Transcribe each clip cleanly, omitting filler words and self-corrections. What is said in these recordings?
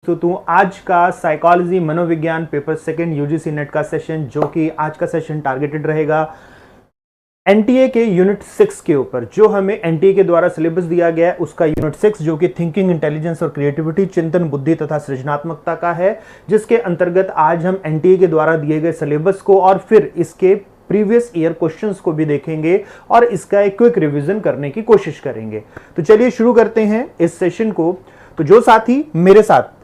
तो आज का साइकोलॉजी मनोविज्ञान पेपर सेकंड यूजीसी नेट का सेशन, जो कि आज का सेशन टारगेटेड रहेगा एनटीए के यूनिट 6 के ऊपर। जो हमें एनटीए के द्वारा सिलेबस दिया गया है उसका यूनिट 6, जो कि थिंकिंग, इंटेलिजेंस और क्रिएटिविटी, चिंतन, बुद्धि तथा सृजनात्मकता का है, जिसके अंतर्गत आज हम एनटीए के द्वारा दिए गए सिलेबस को और फिर इसके प्रीवियस ईयर क्वेश्चंस को भी देखेंगे और इसका एक क्विक रिवीजन करने की कोशिश करेंगे। तो चलिए शुरू करते हैं इस सेशन को। तो जो साथी मेरे साथ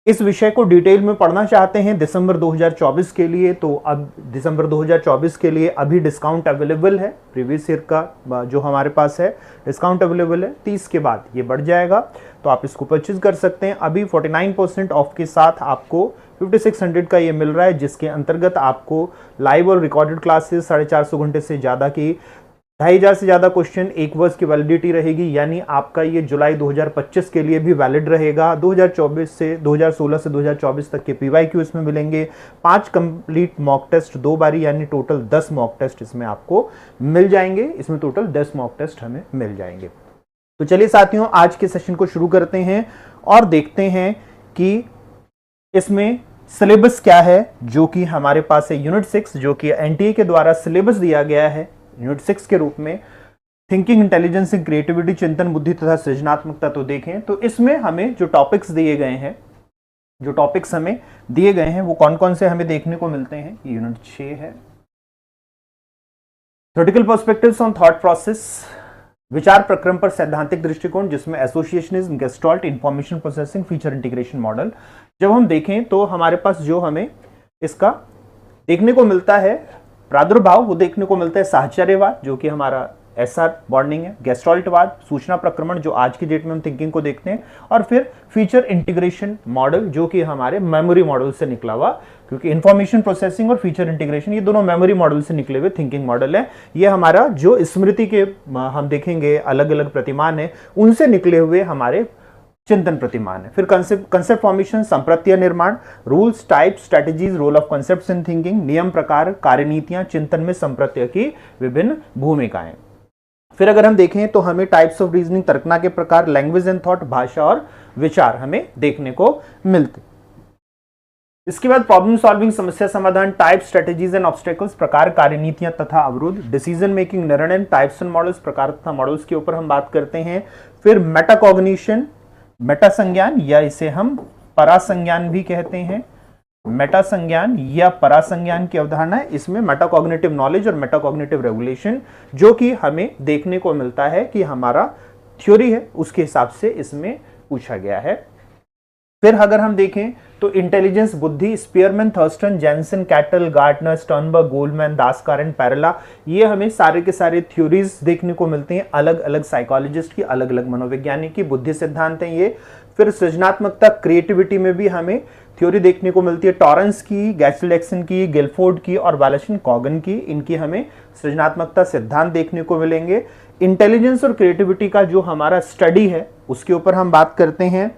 इस विषय को डिटेल में पढ़ना चाहते हैं दिसंबर 2024 के लिए, तो अब दिसंबर 2024 के लिए अभी डिस्काउंट अवेलेबल है। प्रीवियस ईयर का जो हमारे पास है डिस्काउंट अवेलेबल है, 30 के बाद ये बढ़ जाएगा, तो आप इसको परचेज कर सकते हैं। अभी 49% ऑफ के साथ आपको 5600 का ये मिल रहा है, जिसके अंतर्गत आपको लाइव और रिकॉर्डेड क्लासेस 450 घंटे से ज़्यादा की 2500 से ज़्यादा क्वेश्चन, 1 वर्ष की वैलिडिटी रहेगी, यानी आपका ये जुलाई 2025 के लिए भी वैलिड रहेगा। 2024 से 2016 से 2024 तक के पीवाईक्यू इसमें मिलेंगे। 5 कंप्लीट मॉक टेस्ट 2 बारी, यानी टोटल 10 मॉक टेस्ट इसमें आपको मिल जाएंगे। इसमें टोटल 10 मॉक टेस्ट हमें मिल जाएंगे। तो चलिए साथियों, आज के सेशन को शुरू करते हैं और देखते हैं कि इसमें सिलेबस क्या है, जो कि हमारे पास है यूनिट 6, जो कि एनटीए के द्वारा सिलेबस दिया गया है यूनिट 6 के रूप में, थिंकिंग, इंटेलिजेंस एंड क्रिएटिविटी, चिंतन, बुद्धि तथा सृजनात्मकता। तो देखें तो इसमें हमें जो टॉपिक्स दिए गए हैं, वो कौन कौन से हमें देखने को मिलते हैं। यूनिट 6 है theoretical perspectives on thought process, विचार प्रक्रम पर सैद्धांतिक दृष्टिकोण, जिसमें associationism, gestalt, information processing, feature integration model. जब हम देखें तो हमारे पास जो हमें इसका देखने को मिलता है प्रादुर्भाव, वो देखने को मिलता है साहचर्यवाद, जो कि हमारा एसआर बॉन्डिंग है, गेस्टॉल्टवाद, सूचना प्रक्रमण, जो आज की डेट में हम थिंकिंग को देखते हैं, और फिर फीचर इंटीग्रेशन मॉडल, जो कि हमारे मेमोरी मॉडल से निकला हुआ, क्योंकि इंफॉर्मेशन प्रोसेसिंग और फीचर इंटीग्रेशन ये दोनों मेमोरी मॉडल से निकले हुए थिंकिंग मॉडल है। ये हमारा जो स्मृति के हम देखेंगे अलग अलग प्रतिमान है, उनसे निकले हुए हमारे चिंतन प्रतिमान है। फिर कंसेप्ट फॉर्मेशन, संप्रत्यय निर्माण, rules, types, strategies, role of concepts in thinking, नियम, प्रकार, कार्यनीतियां, चिंतन में संप्रत्यय की विभिन्न भूमिकाएं। फिर अगर हम देखें तो हमें टाइप्स ऑफ रीजनिंग, तर्कना के प्रकार, लैंग्वेज एंड थॉट, भाषा और विचार हमें देखने को मिलते। इसके बाद प्रॉब्लम सॉल्विंग, समस्या समाधान, टाइप, स्ट्रेटेजीज एंड ऑब्स्टेकल्स, प्रकार, कार्यनीतियां तथा अवरोध, डिसीजन मेकिंग, निर्णय, टाइप्स एंड मॉडल्स, प्रकार तथा मॉडल्स के ऊपर हम बात करते हैं। फिर मेटाकॉग्निशन, मेटा संज्ञान, या इसे हम परासंज्ञान भी कहते हैं। मेटा संज्ञान या परासंज्ञान की अवधारणा है। इसमें मेटाकॉग्निटिव नॉलेज और मेटाकॉग्निटिव रेगुलेशन, जो कि हमें देखने को मिलता है कि हमारा थ्योरी है, उसके हिसाब से इसमें पूछा गया है। फिर अगर हम देखें तो इंटेलिजेंस, बुद्धि, Spearman, Thurstone, Jensen, Cattell, Gardner, Sternberg, Goldman, दासकारेन, पैरेला, ये हमें सारे के सारे थ्योरीज देखने को मिलते हैं, अलग अलग साइकोलॉजिस्ट की, अलग अलग मनोवैज्ञानिक की, बुद्धि सिद्धांत हैं ये। फिर सृजनात्मकता, क्रिएटिविटी में भी हमें थ्योरी देखने को मिलती है, टॉरेंस की, गैस्टल की, गिलफोर्ड की और वालेसन कॉगन की, इनकी हमें सृजनात्मकता सिद्धांत देखने को मिलेंगे। इंटेलिजेंस और क्रिएटिविटी का जो हमारा स्टडी है उसके ऊपर हम बात करते हैं।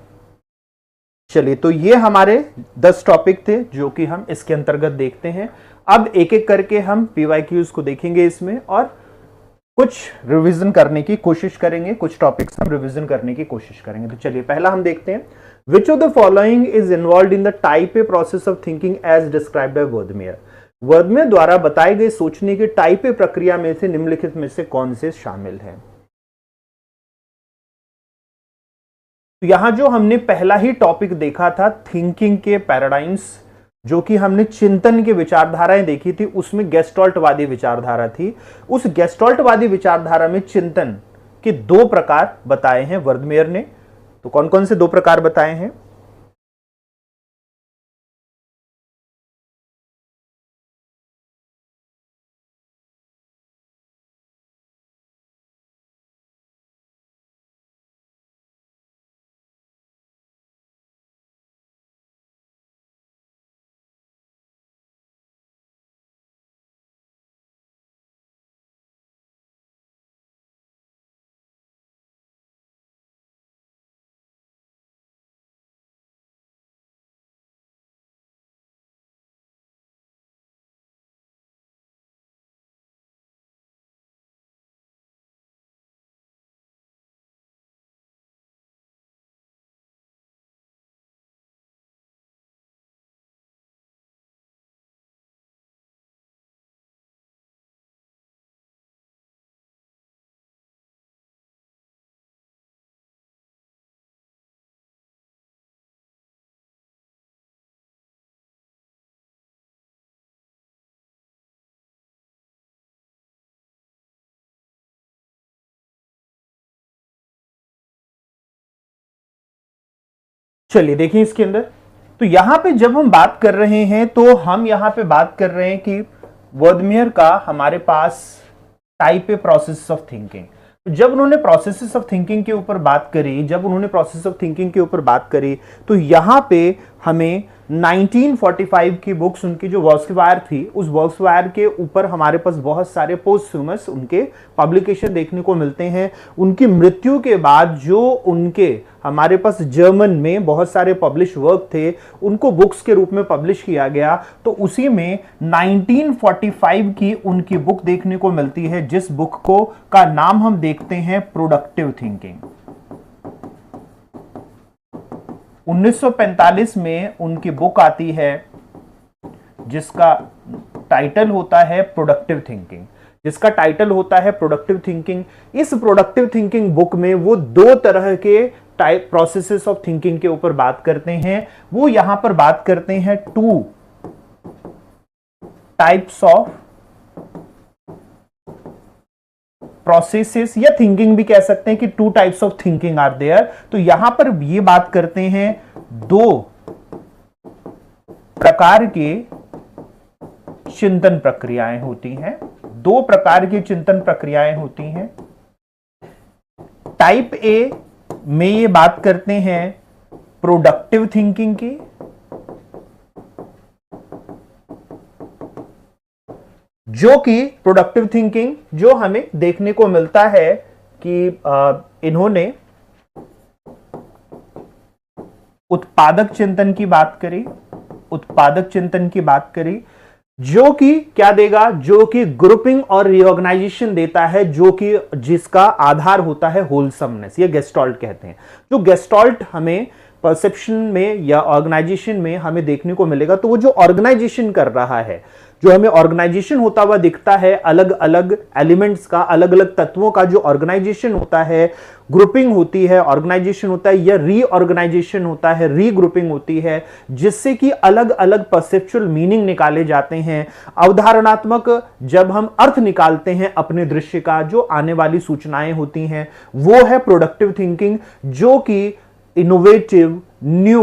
चलिए, तो ये हमारे 10 टॉपिक थे जो कि हम इसके अंतर्गत देखते हैं। अब एक एक करके हम पीवाईक्यूज को देखेंगे इसमें और कुछ रिवीजन करने की कोशिश करेंगे, कुछ टॉपिक्स हम रिवीजन करने की कोशिश करेंगे। तो चलिए पहला हम देखते हैं, which of the following is involve in the type A process of thinking as described by Wertheimer. Wertheimer द्वारा बताए गए सोचने की टाइप ए प्रक्रिया में से निम्नलिखित में से कौन से शामिल है। तो यहां जो हमने पहला ही टॉपिक देखा था थिंकिंग के पैराडाइम्स, जो कि हमने चिंतन की विचारधाराएं देखी थी, उसमें गेस्टॉल्टवादी विचारधारा थी। उस गेस्टॉल्टवादी विचारधारा में चिंतन के 2 प्रकार बताए हैं वर्दमेयर ने। तो कौन कौन से 2 प्रकार बताए हैं। चलिए देखिए इसके अंदर, तो यहां पे जब हम बात कर रहे हैं तो हम यहां पे बात कर रहे हैं कि वर्दमियर का हमारे पास type A process of thinking. जब उन्होंने प्रोसेसेस ऑफ थिंकिंग के ऊपर बात करी, जब उन्होंने प्रोसेस ऑफ थिंकिंग के ऊपर बात करी, तो यहां पे हमें 1945 की बुक्स, उनकी जो वर्क्सवायर थी, उस वर्क्सवायर के ऊपर हमारे पास बहुत सारे पोस्टह्यूमस उनके पब्लिकेशन देखने को मिलते हैं। उनकी मृत्यु के बाद जो उनके हमारे पास जर्मन में बहुत सारे पब्लिश वर्क थे, उनको बुक्स के रूप में पब्लिश किया गया। तो उसी में 1945 की उनकी बुक देखने को मिलती है, जिस बुक को का नाम हम देखते हैं प्रोडक्टिव थिंकिंग। 1945 में उनकी बुक आती है जिसका टाइटल होता है प्रोडक्टिव थिंकिंग, जिसका टाइटल होता है प्रोडक्टिव थिंकिंग। इस प्रोडक्टिव थिंकिंग बुक में वो दो तरह के टाइप प्रोसेसेस ऑफ थिंकिंग के ऊपर बात करते हैं। वो यहां पर बात करते हैं 2 टाइप्स ऑफ प्रोसेसेस, या थिंकिंग भी कह सकते हैं कि 2 types of thinking are there. तो यहां पर ये बात करते हैं 2 प्रकार के चिंतन प्रक्रियाएं होती हैं, 2 प्रकार की चिंतन प्रक्रियाएं होती हैं। टाइप ए में ये बात करते हैं प्रोडक्टिव थिंकिंग की, जो कि प्रोडक्टिव थिंकिंग जो हमें देखने को मिलता है कि इन्होंने उत्पादक चिंतन की बात करी, उत्पादक चिंतन की बात करी, जो कि क्या देगा, जो कि ग्रुपिंग और रिऑर्गेनाइजेशन देता है, जो कि जिसका आधार होता है होलसमनेस, ये गेस्टॉल्ट कहते हैं। जो गेस्टॉल्ट हमें परसेप्शन में या ऑर्गेनाइजेशन में हमें देखने को मिलेगा, तो वो जो ऑर्गेनाइजेशन कर रहा है, जो हमें ऑर्गेनाइजेशन होता हुआ दिखता है, अलग अलग एलिमेंट्स का, अलग अलग तत्वों का जो ऑर्गेनाइजेशन होता है, ग्रुपिंग होती है, ऑर्गेनाइजेशन होता है, या रीऑर्गेनाइजेशन होता है, रीग्रुपिंग होती है, जिससे कि अलग अलग परसेप्चुअल मीनिंग निकाले जाते हैं। अवधारणात्मक जब हम अर्थ निकालते हैं अपने दृश्य का, जो आने वाली सूचनाएं होती हैं, वो है प्रोडक्टिव थिंकिंग, जो कि इनोवेटिव, न्यू,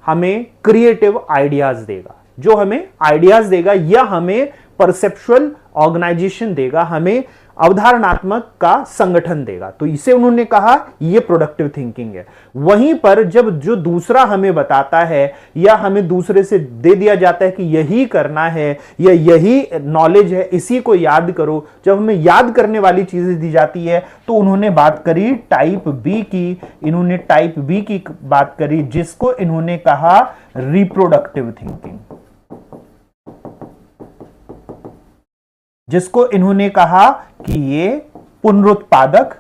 हमें क्रिएटिव आइडियाज देगा, जो हमें आइडियाज देगा या हमें परसेप्चुअल ऑर्गेनाइजेशन देगा, हमें अवधारणात्मक का संगठन देगा। तो इसे उन्होंने कहा यह प्रोडक्टिव थिंकिंग है। वहीं पर जब जो दूसरा हमें बताता है या हमें दूसरे से दे दिया जाता है कि यही करना है या यही नॉलेज है, इसी को याद करो, जब हमें याद करने वाली चीजें दी जाती है, तो उन्होंने बात करी टाइप बी की, इन्होंने टाइप बी की बात करी, जिसको इन्होंने कहा रिप्रोडक्टिव थिंकिंग, जिसको इन्होंने कहा कि ये पुनरुत्पादक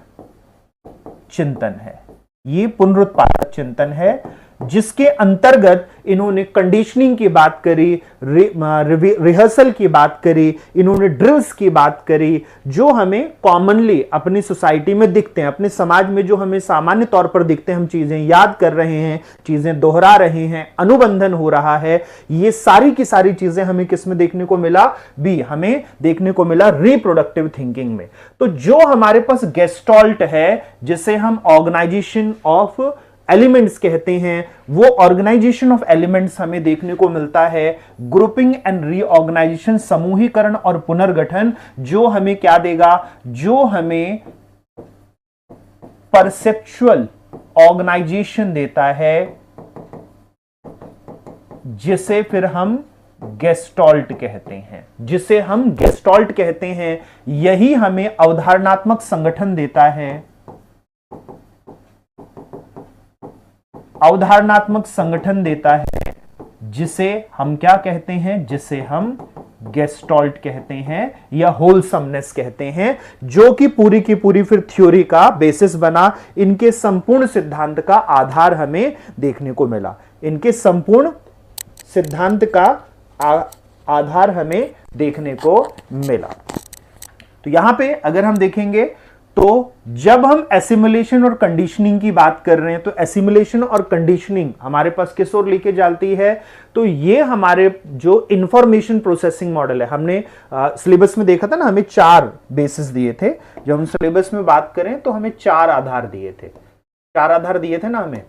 चिंतन है, ये पुनरुत्पादक चिंतन है, जिसके अंतर्गत इन्होंने कंडीशनिंग की बात करी, रिहर्सल की बात करी, इन्होंने ड्रिल्स की बात करी, जो हमें कॉमनली अपनी सोसाइटी में दिखते हैं, अपने समाज में जो हमें सामान्य तौर पर दिखते हैं, हम चीजें याद कर रहे हैं, चीजें दोहरा रहे हैं, अनुबंधन हो रहा है, ये सारी की सारी चीजें हमें किस में देखने को मिला, बी, हमें देखने को मिला रिप्रोडक्टिव थिंकिंग में। तो जो हमारे पास गेस्टॉल्ट है, जिसे हम ऑर्गेनाइजेशन ऑफ एलिमेंट्स कहते हैं, वो ऑर्गेनाइजेशन ऑफ एलिमेंट्स हमें देखने को मिलता है, ग्रुपिंग एंड रीऑर्गेनाइजेशन, समूहीकरण और पुनर्गठन, जो हमें क्या देगा, जो हमें परसेप्चुअल ऑर्गेनाइजेशन देता है, जिसे फिर हम गेस्टॉल्ट कहते हैं, जिसे हम गेस्टॉल्ट कहते हैं। यही हमें अवधारणात्मक संगठन देता है, अवधारणात्मक संगठन देता है, जिसे हम क्या कहते हैं, जिसे हम गेस्टॉल्ट कहते हैं या होलसमनेस कहते हैं, जो कि पूरी की पूरी फिर थ्योरी का बेसिस बना, इनके संपूर्ण सिद्धांत का आधार हमें देखने को मिला, इनके संपूर्ण सिद्धांत का आधार हमें देखने को मिला। तो यहां पे अगर हम देखेंगे तो जब हम एसिमुलेशन और कंडीशनिंग की बात कर रहे हैं, तो एसिमुलेशन और कंडीशनिंग हमारे पास किस ओर लेके जाती है, तो ये हमारे जो इंफॉर्मेशन प्रोसेसिंग मॉडल है, हमने सिलेबस में देखा था ना, हमें 4 बेसिस दिए थे। जब हम सिलेबस में बात करें तो हमें 4 आधार दिए थे, 4 आधार दिए थे ना हमें।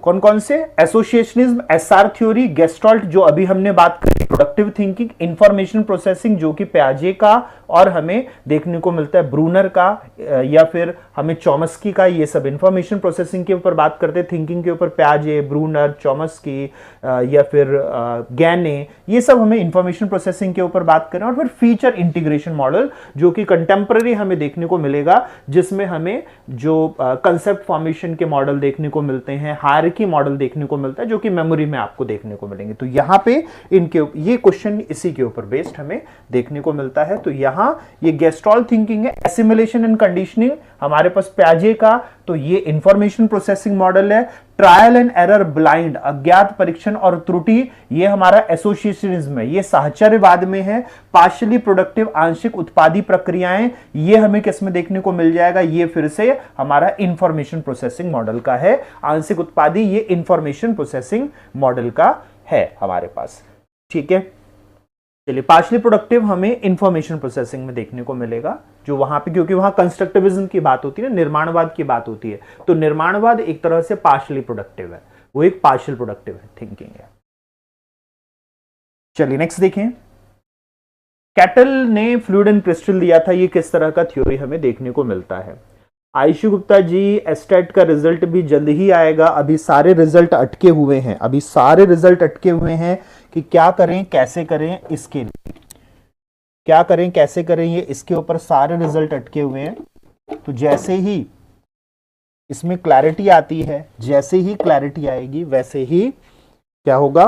कौन कौन से? एसोसिएशनिज्म, एसआर थ्योरी, गेस्टॉल्ट जो अभी हमने बात करी, प्रोडक्टिव थिंकिंग, इंफॉर्मेशन प्रोसेसिंग जो कि प्याजे का और हमें देखने को मिलता है ब्रूनर का या फिर हमें चॉमस्की का, ये सब इंफॉर्मेशन प्रोसेसिंग के ऊपर बात करते हैं, थिंकिंग के ऊपर प्याजे, ब्रूनर, चॉमस्की या फिर गैने, ये सब हमें इंफॉर्मेशन प्रोसेसिंग के ऊपर बात करें। और फिर फीचर इंटीग्रेशन मॉडल जो कि कंटेम्पररी हमें देखने को मिलेगा, जिसमें हमें जो कंसेप्ट फॉर्मेशन के मॉडल देखने को मिलते हैं, हायरार्की मॉडल देखने को मिलता है जो कि मेमोरी में आपको देखने को मिलेंगे। तो यहां पे इनके ये क्वेश्चन इसी के ऊपर बेस्ड हमें देखने को मिलता है। तो यहां ये गेस्टॉल्ट थिंकिंग है, एसिमिलेशन एंड कंडीशनिंग हमारे पास प्याजे का, तो ये इंफॉर्मेशन प्रोसेसिंग मॉडल है। ट्रायल एंड एरर, ब्लाइंड, अज्ञात परीक्षण और त्रुटि, ये हमारा एसोसिएशनिज्म है, ये साहचर्यवाद में है। पार्शियली प्रोडक्टिव, आंशिक उत्पादी प्रक्रियाएं, ये हमें किस में देखने को मिल जाएगा? ये फिर से हमारा इंफॉर्मेशन प्रोसेसिंग मॉडल का है। आंशिक उत्पादी ये इंफॉर्मेशन प्रोसेसिंग मॉडल का है हमारे पास, ठीक है। चलिए, पार्शियली प्रोडक्टिव हमें इंफॉर्मेशन प्रोसेसिंग में देखने को मिलेगा, जो वहां पे, क्योंकि वहां कंस्ट्रक्टिविज्म की बात होती है ना, निर्माणवाद की बात होती है, तो निर्माणवाद एक तरह से पार्शियली प्रोडक्टिव है, वो एक पार्शियल प्रोडक्टिव थिंकिंग है। चलिए नेक्स्ट देखें, कैटल ने फ्लूइड एंड क्रिस्टल दिया था, ये किस तरह का थ्योरी हमें देखने को मिलता है? आयुषी गुप्ता जी, एस्टेट का रिजल्ट भी जल्द ही आएगा, अभी सारे रिजल्ट अटके हुए हैं, अभी सारे रिजल्ट अटके हुए हैं कि क्या करें कैसे करें, इसके लिए क्या करें कैसे करें, ये इसके ऊपर सारे रिजल्ट अटके हुए हैं। तो जैसे ही इसमें क्लैरिटी आती है, जैसे ही क्लैरिटी आएगी वैसे ही क्या होगा,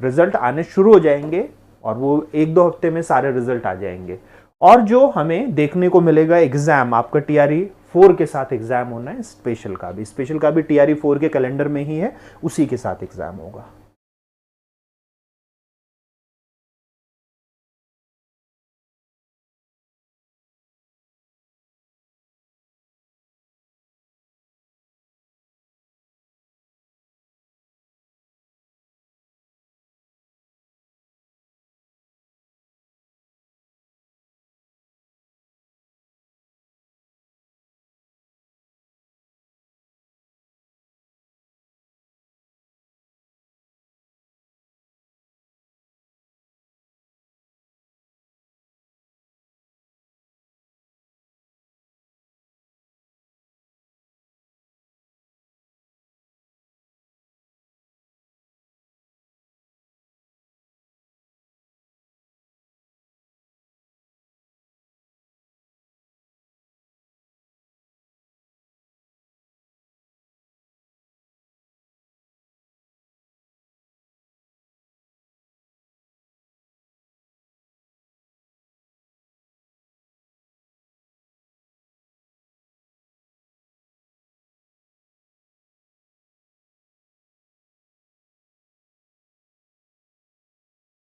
रिजल्ट आने शुरू हो जाएंगे और वो 1-2 हफ्ते में सारे रिजल्ट आ जाएंगे। और जो हमें देखने को मिलेगा एग्जाम, आपका टीआरई 4 के साथ एग्जाम होना है, स्पेशल का भी टीआरई 4 के कैलेंडर में ही है, उसी के साथ एग्जाम होगा।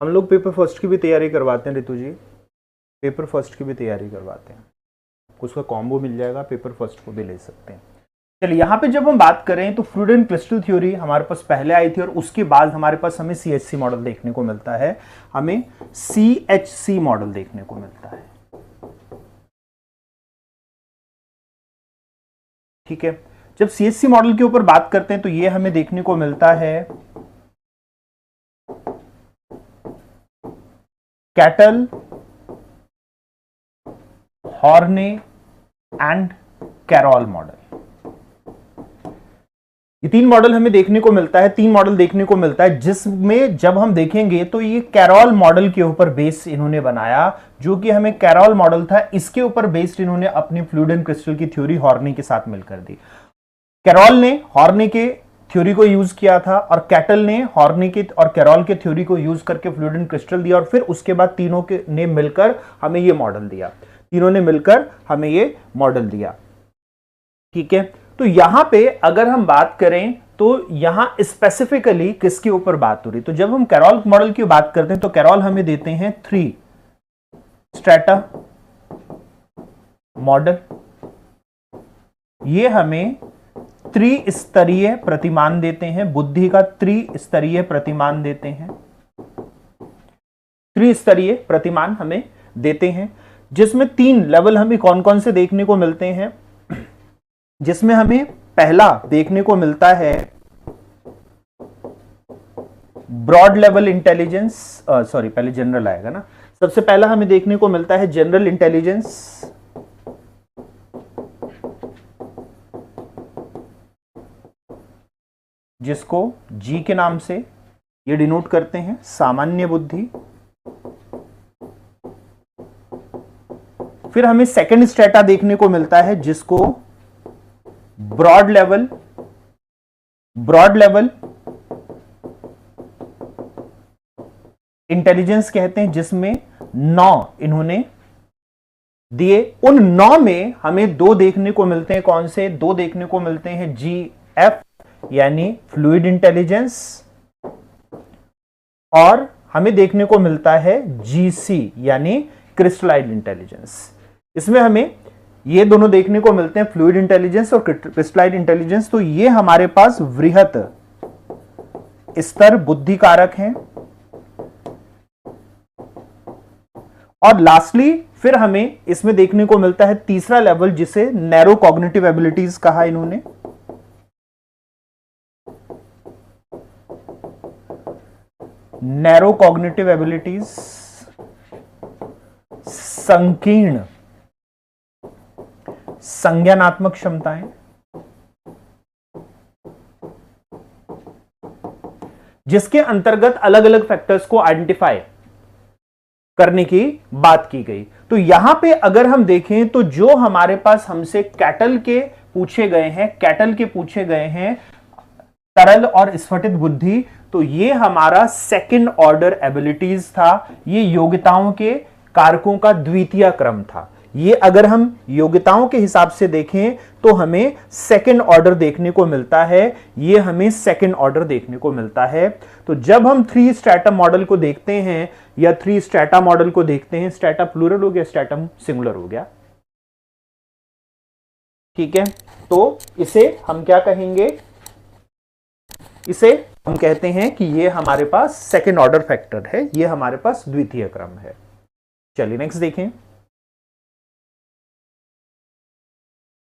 हम लोग पेपर फर्स्ट की भी तैयारी करवाते हैं ऋतु जी, पेपर फर्स्ट की भी तैयारी करवाते हैं, उसका कॉम्बो मिल जाएगा, पेपर फर्स्ट को भी ले सकते हैं। चलिए, यहां पे जब हम बात करें तो फ्लूइड एंड क्रिस्टल थ्योरी हमारे पास पहले आई थी और उसके बाद हमारे पास हमें सीएचसी मॉडल देखने को मिलता है, हमें सीएचसी मॉडल देखने को मिलता है, ठीक है। जब सीएचसी मॉडल के ऊपर बात करते हैं तो ये हमें देखने को मिलता है कैटल, हॉर्ने एंड कैरॉल मॉडल, ये 3 मॉडल हमें देखने को मिलता है, 3 मॉडल देखने को मिलता है, जिसमें जब हम देखेंगे तो ये कैरॉल मॉडल के ऊपर बेस इन्होंने बनाया, जो कि हमें कैरॉल मॉडल था, इसके ऊपर बेस्ड इन्होंने अपनी फ्लूइड एंड क्रिस्टल की थ्योरी हॉर्ने के साथ मिलकर दी। कैरॉल ने हॉर्ने के थ्योरी को यूज किया था और कैटल ने हॉर्ने के और कैरॉल के थ्योरी को यूज करके फ्लूइड एंड क्रिस्टल दिया, और फिर उसके बाद तीनों के ने मिलकर हमें ये मॉडल दिया, तीनों ने मिलकर हमें ये मॉडल दिया, ठीक है। तो यहां पे अगर हम बात करें तो यहां स्पेसिफिकली किसके ऊपर बात हो रही, तो जब हम कैरॉल मॉडल की बात करते हैं तो कैरॉल हमें देते हैं 3 स्ट्रेटा मॉडल, ये हमें त्रिस्तरीय प्रतिमान देते हैं, बुद्धि का त्रिस्तरीय प्रतिमान देते हैं, त्रिस्तरीय प्रतिमान हमें देते हैं, जिसमें 3 लेवल हमें कौन कौन से देखने को मिलते हैं, जिसमें हमें पहला देखने को मिलता है ब्रॉड लेवल इंटेलिजेंस, सॉरी पहले जनरल आएगा ना। सबसे पहला हमें देखने को मिलता है जनरल इंटेलिजेंस, जिसको जी के नाम से ये डिनोट करते हैं, सामान्य बुद्धि। फिर हमें सेकंड स्ट्रेटा देखने को मिलता है जिसको ब्रॉड लेवल इंटेलिजेंस कहते हैं, जिसमें 9 इन्होंने दिए। उन 9 में हमें 2 देखने को मिलते हैं। कौन से 2 देखने को मिलते हैं? GF यानी फ्लूइड इंटेलिजेंस, और हमें देखने को मिलता है GC यानी क्रिस्टलाइन इंटेलिजेंस। इसमें हमें ये दोनों देखने को मिलते हैं, फ्लूइड इंटेलिजेंस और क्रिस्टलाइन इंटेलिजेंस। तो ये हमारे पास वृहत स्तर बुद्धि कारक हैं। और लास्टली फिर हमें इसमें देखने को मिलता है तीसरा लेवल, जिसे नैरो कॉग्निटिव एबिलिटीज कहा इन्होंने। नैरो कॉग्निटिव एबिलिटीज, संकीर्ण संज्ञानात्मक क्षमताएं, जिसके अंतर्गत अलग अलग फैक्टर्स को आइडेंटिफाई करने की बात की गई। तो यहां पे अगर हम देखें तो जो हमारे पास हमसे कैटल के पूछे गए हैं तरल और स्फटित बुद्धि, तो ये हमारा सेकंड ऑर्डर एबिलिटीज था। ये योग्यताओं के कारकों का द्वितीय क्रम था। ये अगर हम योग्यताओं के हिसाब से देखें तो हमें सेकंड ऑर्डर देखने को मिलता है। ये हमें सेकंड ऑर्डर देखने को मिलता है। तो जब हम 3 स्ट्रैटम मॉडल को देखते हैं या 3 स्ट्रैटा मॉडल को देखते हैं, स्ट्रैटा प्लूरल हो गया, स्ट्रैटम सिंगुलर हो गया, ठीक है। तो इसे हम क्या कहेंगे? इसे हम कहते हैं कि ये हमारे पास सेकंड ऑर्डर फैक्टर है, ये हमारे पास द्वितीय क्रम है। चलिए नेक्स्ट देखें।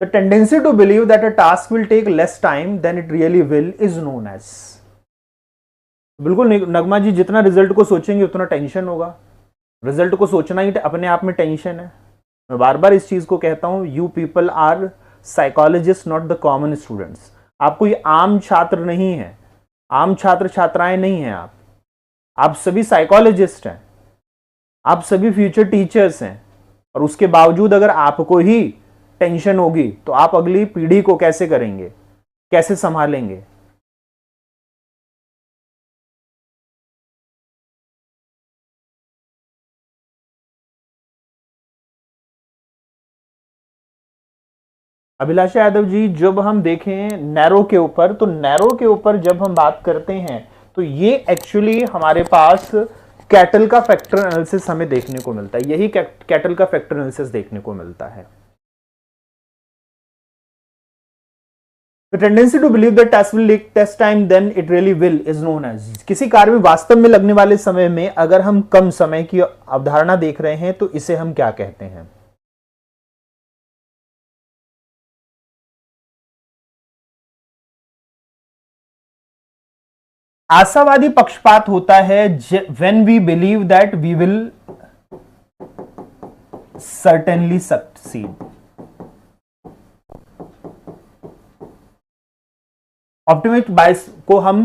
The tendency to believe that a task will take less time than it really will is known as। बिल्कुल नगमा जी, जितना रिजल्ट को सोचेंगे उतना टेंशन होगा। रिजल्ट को सोचना ही अपने आप में टेंशन है। मैं बार बार इस चीज को कहता हूं, you people are psychologist not the common students. आप कोई आम छात्र नहीं है, आम छात्र छात्राएं नहीं हैं। आप सभी साइकोलॉजिस्ट हैं, आप सभी फ्यूचर टीचर्स हैं। और उसके बावजूद अगर आपको ही टेंशन होगी तो आप अगली पीढ़ी को कैसे करेंगे, कैसे संभालेंगे? अभिलाषा यादव जी, जब हम देखें नैरो के ऊपर, तो नैरो के ऊपर जब हम बात करते हैं तो ये एक्चुअली हमारे पास कैटल का फैक्टर एनालिसिस हमें देखने को मिलता है। यही कैटल का फैक्टर एनालिसिस देखने को मिलता है। The tendency to believe that task will take less time than it really will is known as। किसी कार्य में वास्तव में लगने वाले समय में अगर हम कम समय की अवधारणा देख रहे हैं तो इसे हम क्या कहते हैं? आशावादी पक्षपात होता है when we believe that we will certainly succeed। Optimist bias को हम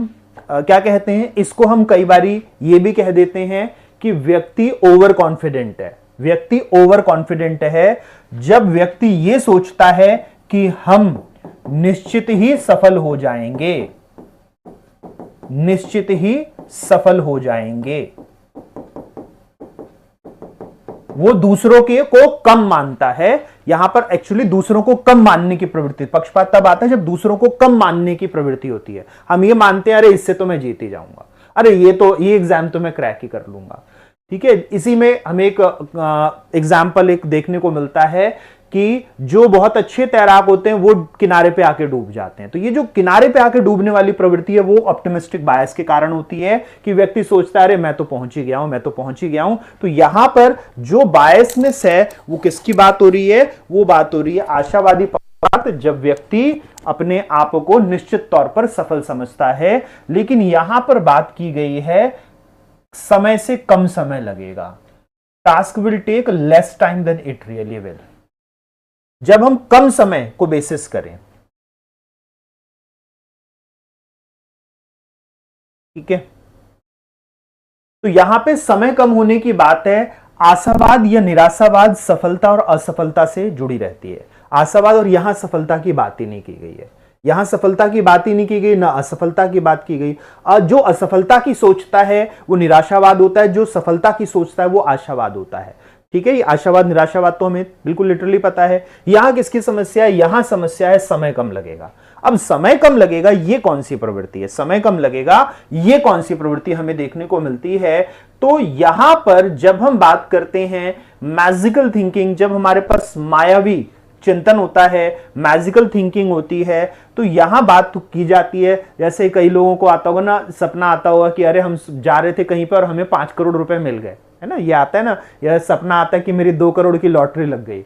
क्या कहते हैं? इसको हम कई बारी ये भी कह देते हैं कि व्यक्ति ओवर कॉन्फिडेंट है। व्यक्ति ओवर कॉन्फिडेंट है जब व्यक्ति ये सोचता है कि हम निश्चित ही सफल हो जाएंगे, निश्चित ही सफल हो जाएंगे। वो दूसरों के को कम मानता है। यहां पर एक्चुअली दूसरों को कम मानने की प्रवृत्ति, पक्षपात तब आता है जब दूसरों को कम मानने की प्रवृत्ति होती है। हम ये मानते हैं, अरे इससे तो मैं जीत ही जाऊंगा, अरे ये एग्जाम तो मैं क्रैक ही कर लूंगा, ठीक है। इसी में हमें एक एग्जाम्पल एक देखने को मिलता है कि जो बहुत अच्छे तैराक होते हैं वो किनारे पे आके डूब जाते हैं। तो ये जो किनारे पे आके डूबने वाली प्रवृत्ति है वो ऑप्टिमिस्टिक बायस के कारण होती है कि व्यक्ति सोचता है अरे मैं तो पहुंच ही गया हूं, मैं तो पहुंच ही गया हूं। तो यहां पर जो बायसनेस है वो किसकी बात हो रही है? वो बात हो रही है आशावादी पक्षपात, जब व्यक्ति अपने आप को निश्चित तौर पर सफल समझता है। लेकिन यहां पर बात की गई है समय से कम समय लगेगा, task will take less time than it really will. जब हम कम समय को बेसिस करें, ठीक है, तो यहां पे समय कम होने की बात है। आशावाद या निराशावाद सफलता और असफलता से जुड़ी रहती है। आशावाद, और यहां सफलता की बात ही नहीं की गई है, यहां सफलता की बात ही नहीं की गई, ना असफलता की बात की गई। जो असफलता की सोचता है वो निराशावाद होता है, जो सफलता की सोचता है वो आशावाद होता है। ठीक है, ये आशावाद निराशावाद तो हमें बिल्कुल लिटरली पता है। यहां किसकी समस्या है? यहां समस्या है समय कम लगेगा। अब समय कम लगेगा, ये कौन सी प्रवृत्ति है? समय कम लगेगा, ये कौन सी प्रवृत्ति हमें देखने को मिलती है? तो यहां पर जब हम बात करते हैं मैजिकल थिंकिंग, जब हमारे पास मायावी चिंतन होता है, मैजिकल थिंकिंग होती है, तो यहां बात की जाती है। जैसे कई लोगों को आता होगा ना, सपना आता होगा कि अरे हम जा रहे थे कहीं पर और हमें 5 करोड़ रुपए मिल गए, है ना, ये आता है ना। यह सपना आता है कि मेरी 2 करोड़ की लॉटरी लग गई,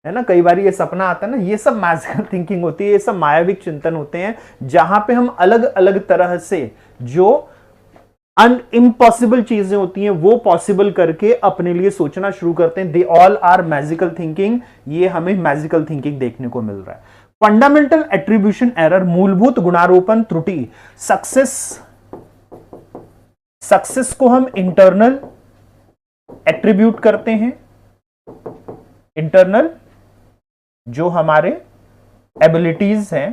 है ना, कई बार ये सपना आता है ना। ये सब मैजिकल थिंकिंग होती है, ये सब मायाविक चिंतन होते हैं, जहां पे हम अलग अलग तरह से जो इम्पॉसिबल चीजें होती हैं वो पॉसिबल करके अपने लिए सोचना शुरू करते हैं। They all are magical thinking. ये हमें मैजिकल थिंकिंग देखने को मिल रहा है। फंडामेंटल एट्रीब्यूशन एरर, मूलभूत गुणारोपण त्रुटि। सक्सेस, सक्सेस को हम इंटरनल एट्रीब्यूट करते हैं, इंटरनल जो हमारे एबिलिटीज हैं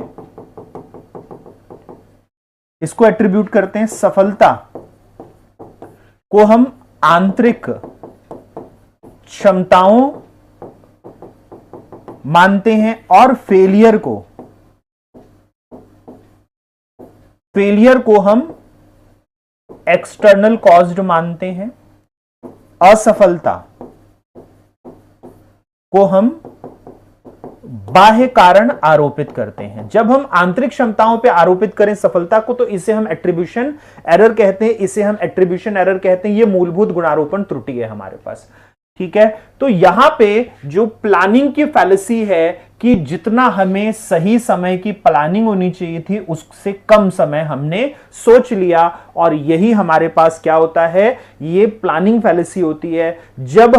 इसको एट्रीब्यूट करते हैं। सफलता को हम आंतरिक क्षमताओं मानते हैं, और फेलियर को हम एक्सटर्नल कॉज्ड मानते हैं। असफलता को हम बाह्य कारण आरोपित करते हैं। जब हम आंतरिक क्षमताओं पे आरोपित करें सफलता को, तो इसे हम एट्रीब्यूशन एरर कहते हैं, इसे हम एट्रीब्यूशन एरर कहते हैं। ये मूलभूत गुणारोपण त्रुटि है हमारे पास। ठीक है, तो यहां पे जो प्लानिंग की फैलेसी है कि जितना हमें सही समय की प्लानिंग होनी चाहिए थी उससे कम समय हमने सोच लिया, और यही हमारे पास क्या होता है, ये प्लानिंग फैलेसी होती है। जब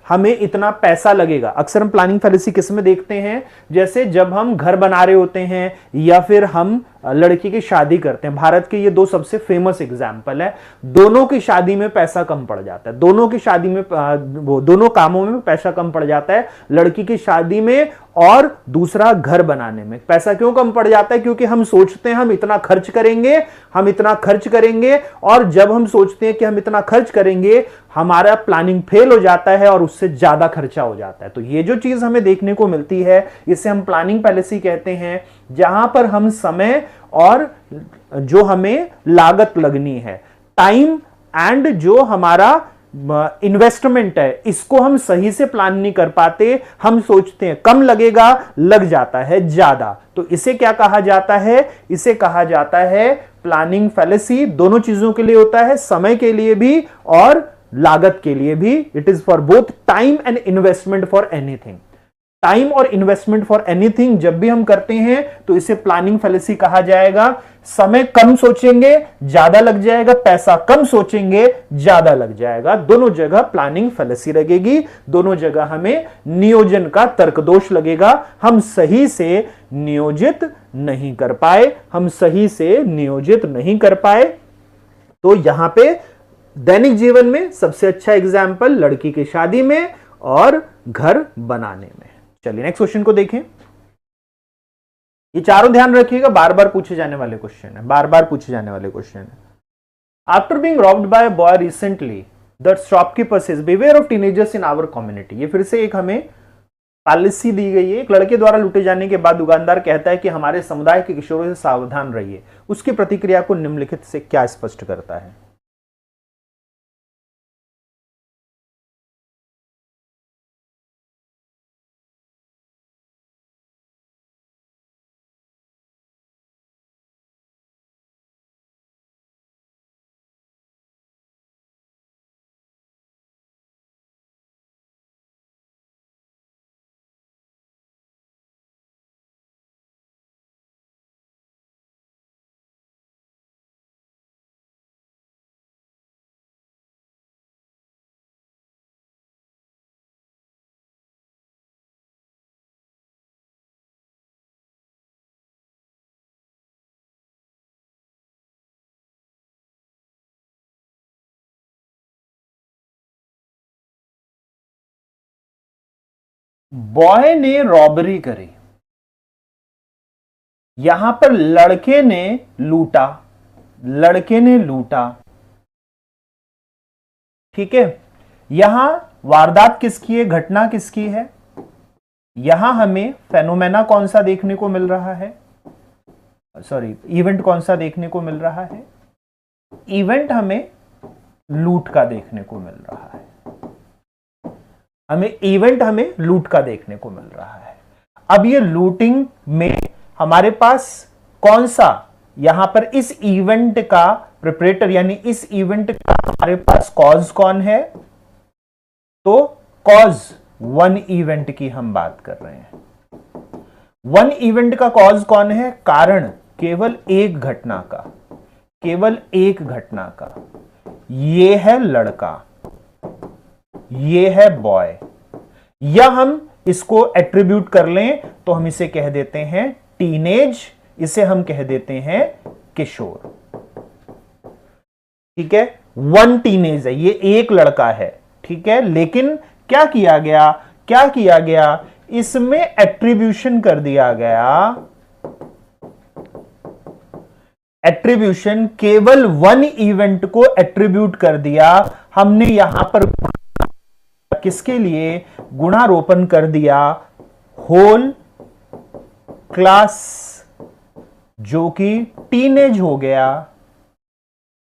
हमें इतना पैसा लगेगा, अक्सर हम प्लानिंग फैलेसी किस में देखते हैं, जैसे जब हम घर बना रहे होते हैं या फिर हम लड़की की शादी करते हैं। भारत के ये दो सबसे फेमस एग्जाम्पल है। दोनों की शादी में पैसा कम पड़ जाता है, दोनों की शादी में वो दोनों कामों में पैसा कम पड़ जाता है। लड़की की शादी में और दूसरा घर बनाने में पैसा क्यों कम पड़ जाता है? क्योंकि हम सोचते हैं हम इतना खर्च करेंगे, हम इतना खर्च करेंगे, और जब हम सोचते हैं कि हम इतना खर्च करेंगे हमारा प्लानिंग फेल हो जाता है और उससे ज्यादा खर्चा हो जाता है। तो ये जो चीज हमें देखने को मिलती है इसे हम प्लानिंग फैलेसी कहते हैं, जहां पर हम समय और जो हमें लागत लगनी है, टाइम एंड जो हमारा इन्वेस्टमेंट है, इसको हम सही से प्लान नहीं कर पाते। हम सोचते हैं कम लगेगा, लग जाता है ज्यादा। तो इसे क्या कहा जाता है? इसे कहा जाता है प्लानिंग फैलेसी। दोनों चीजों के लिए होता है, समय के लिए भी और लागत के लिए भी। It is for both time and investment for anything. Time और इन्वेस्टमेंट फॉर एनीथिंग जब भी हम करते हैं तो इसे प्लानिंग फैलेसी कहा जाएगा। समय कम सोचेंगे ज्यादा लग जाएगा, पैसा कम सोचेंगे ज्यादा लग जाएगा। दोनों जगह प्लानिंग फैलेसी लगेगी, दोनों जगह हमें नियोजन का तर्क दोष लगेगा। हम सही से नियोजित नहीं कर पाए, हम सही से नियोजित नहीं कर पाए। तो यहां पे दैनिक जीवन में सबसे अच्छा एग्जाम्पल लड़की की शादी में और घर बनाने में। चलिए नेक्स्ट क्वेश्चन को देखें। ये चारों ध्यान रखिएगा, बार बार पूछे जाने वाले क्वेश्चन है, बार बार पूछे जाने वाले क्वेश्चन है। After being robbed by a boy recently the shopkeeper says beware of teenagers in our community. ये फिर से एक हमें पॉलिसी दी गई है। एक लड़के द्वारा लूटे जाने के बाद दुकानदार कहता है कि हमारे समुदाय के किशोरों से सावधान रहिए। उसकी प्रतिक्रिया को निम्नलिखित से क्या स्पष्ट करता है? बॉय ने रॉबरी करी, यहां पर लड़के ने लूटा, लड़के ने लूटा, ठीक है। यहां वारदात किसकी है, घटना किसकी है, यहां हमें फेनोमेना कौन सा देखने को मिल रहा है, सॉरी इवेंट कौन सा देखने को मिल रहा है, इवेंट हमें लूट का देखने को मिल रहा है, हमें इवेंट हमें लूट का देखने को मिल रहा है। अब ये लूटिंग में हमारे पास कौन सा, यहां पर इस इवेंट का प्रिपरेटर यानी इस इवेंट का हमारे पास कॉज कौन है, तो कॉज वन इवेंट की हम बात कर रहे हैं। वन इवेंट का कॉज कौन है, कारण केवल एक घटना का, केवल एक घटना का, ये है लड़का, ये है बॉय, या हम इसको एट्रीब्यूट कर लें तो हम इसे कह देते हैं टीनेज, इसे हम कह देते हैं किशोर, ठीक है। वन टीनेज है, ये एक लड़का है, ठीक है। लेकिन क्या किया गया, क्या किया गया, इसमें एट्रीब्यूशन कर दिया गया, एट्रीब्यूशन केवल वन इवेंट को एट्रीब्यूट कर दिया हमने, यहां पर किसके लिए, गुणारोपण कर दिया होल क्लास जो कि टीनेज हो गया,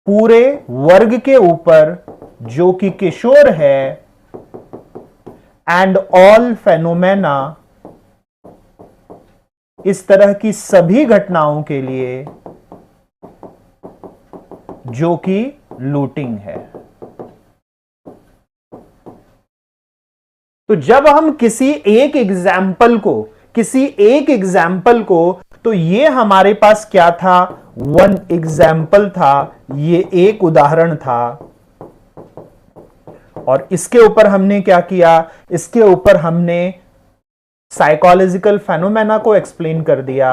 पूरे वर्ग के ऊपर जो कि किशोर है, एंड ऑल फेनोमेना, इस तरह की सभी घटनाओं के लिए जो कि लूटिंग है। तो जब हम किसी एक एग्जाम्पल को, तो ये हमारे पास क्या था, वन एग्जाम्पल था, ये एक उदाहरण था, और इसके ऊपर हमने क्या किया, इसके ऊपर हमने साइकोलॉजिकल फेनोमेना को एक्सप्लेन कर दिया,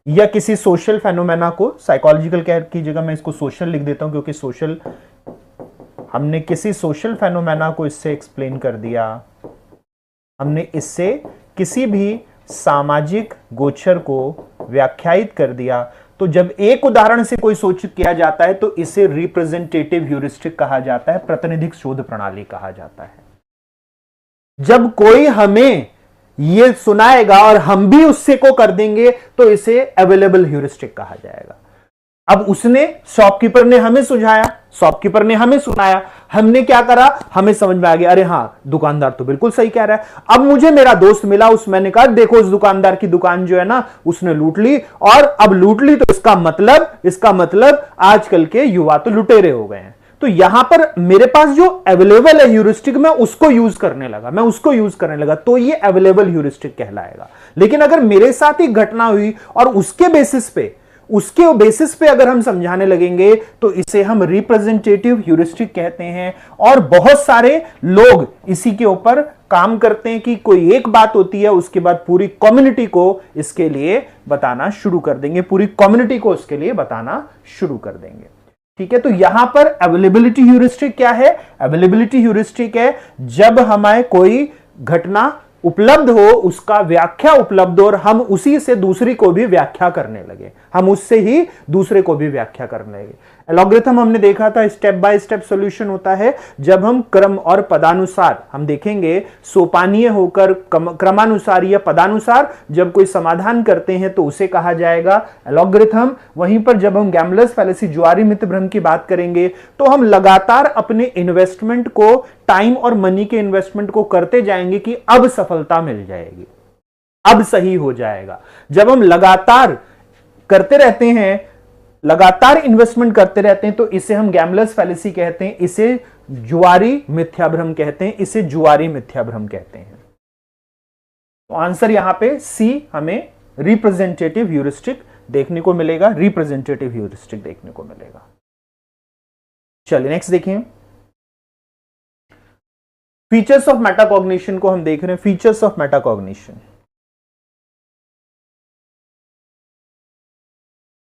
या किसी सोशल फेनोमेना को, साइकोलॉजिकल की जगह मैं इसको सोशल लिख देता हूं क्योंकि सोशल, हमने किसी सोशल फेनोमेना को इससे एक्सप्लेन कर दिया, हमने इससे किसी भी सामाजिक गोचर को व्याख्यायित कर दिया। तो जब एक उदाहरण से कोई सूचित किया जाता है तो इसे रिप्रेजेंटेटिव ह्यूरिस्टिक कहा जाता है, प्रतिनिधिक शोध प्रणाली कहा जाता है। जब कोई हमें ये सुनाएगा और हम भी उससे को कर देंगे तो इसे अवेलेबल ह्यूरिस्टिक कहा जाएगा। अब उसने, शॉपकीपर ने हमें सुझाया, शॉपकीपर ने हमें सुनाया, हमने क्या करा, हमें समझ में आ गया, अरे हां दुकानदार तो बिल्कुल सही कह रहा है। अब मुझे मेरा दोस्त मिला, उस मैंने कहा देखो उस दुकानदार की दुकान जो है ना उसने लूट ली, और अब लूट ली तो इसका मतलब आजकल के युवा तो लुटेरे हो गए हैं। तो यहां पर मेरे पास जो अवेलेबल है ह्यूरिस्टिक, मैं उसको यूज करने लगा, तो ये अवेलेबल ह्यूरिस्टिक कहलाएगा। लेकिन अगर मेरे साथ ही घटना हुई और उसके बेसिस पे अगर हम समझाने लगेंगे तो इसे हम रिप्रेजेंटेटिव ह्यूरिस्टिक कहते हैं। और बहुत सारे लोग इसी के ऊपर काम करते हैं कि कोई एक बात होती है, उसके बाद पूरी कम्युनिटी को इसके लिए बताना शुरू कर देंगे, ठीक है। तो यहां पर अवेलेबिलिटी ह्यूरिस्टिक क्या है, अवेलेबिलिटी ह्यूरिस्टिक है जब हमें कोई घटना उपलब्ध हो, उसका व्याख्या उपलब्ध हो और हम उसी से दूसरी को भी व्याख्या करने लगे, एल्गोरिथम हमने देखा था, स्टेप बाय स्टेप सॉल्यूशन होता है जब हम क्रम और पदानुसार, हम देखेंगे सोपानीय होकर क्रमानुसार या पदानुसार जब कोई समाधान करते हैं तो उसे कहा जाएगा एल्गोरिथम। वहीं पर जब हम गैम्बलर्स फैलेसी, जुआरी मित्र भ्रम की बात करेंगे तो हम लगातार अपने इन्वेस्टमेंट को, टाइम और मनी के इन्वेस्टमेंट को करते जाएंगे कि अब सफलता मिल जाएगी, अब सही हो जाएगा। जब हम लगातार करते रहते हैं, लगातार इन्वेस्टमेंट करते रहते हैं तो इसे हम गैम्बलर्स फैलेसी कहते हैं, इसे जुआरी मिथ्याभ्रम कहते हैं, तो आंसर यहां पे सी हमें रिप्रेजेंटेटिव ह्यूरिस्टिक देखने को मिलेगा, चलिए नेक्स्ट देखें। फीचर्स ऑफ मेटाकॉग्निशन को हम देख रहे हैं। Features of metacognition,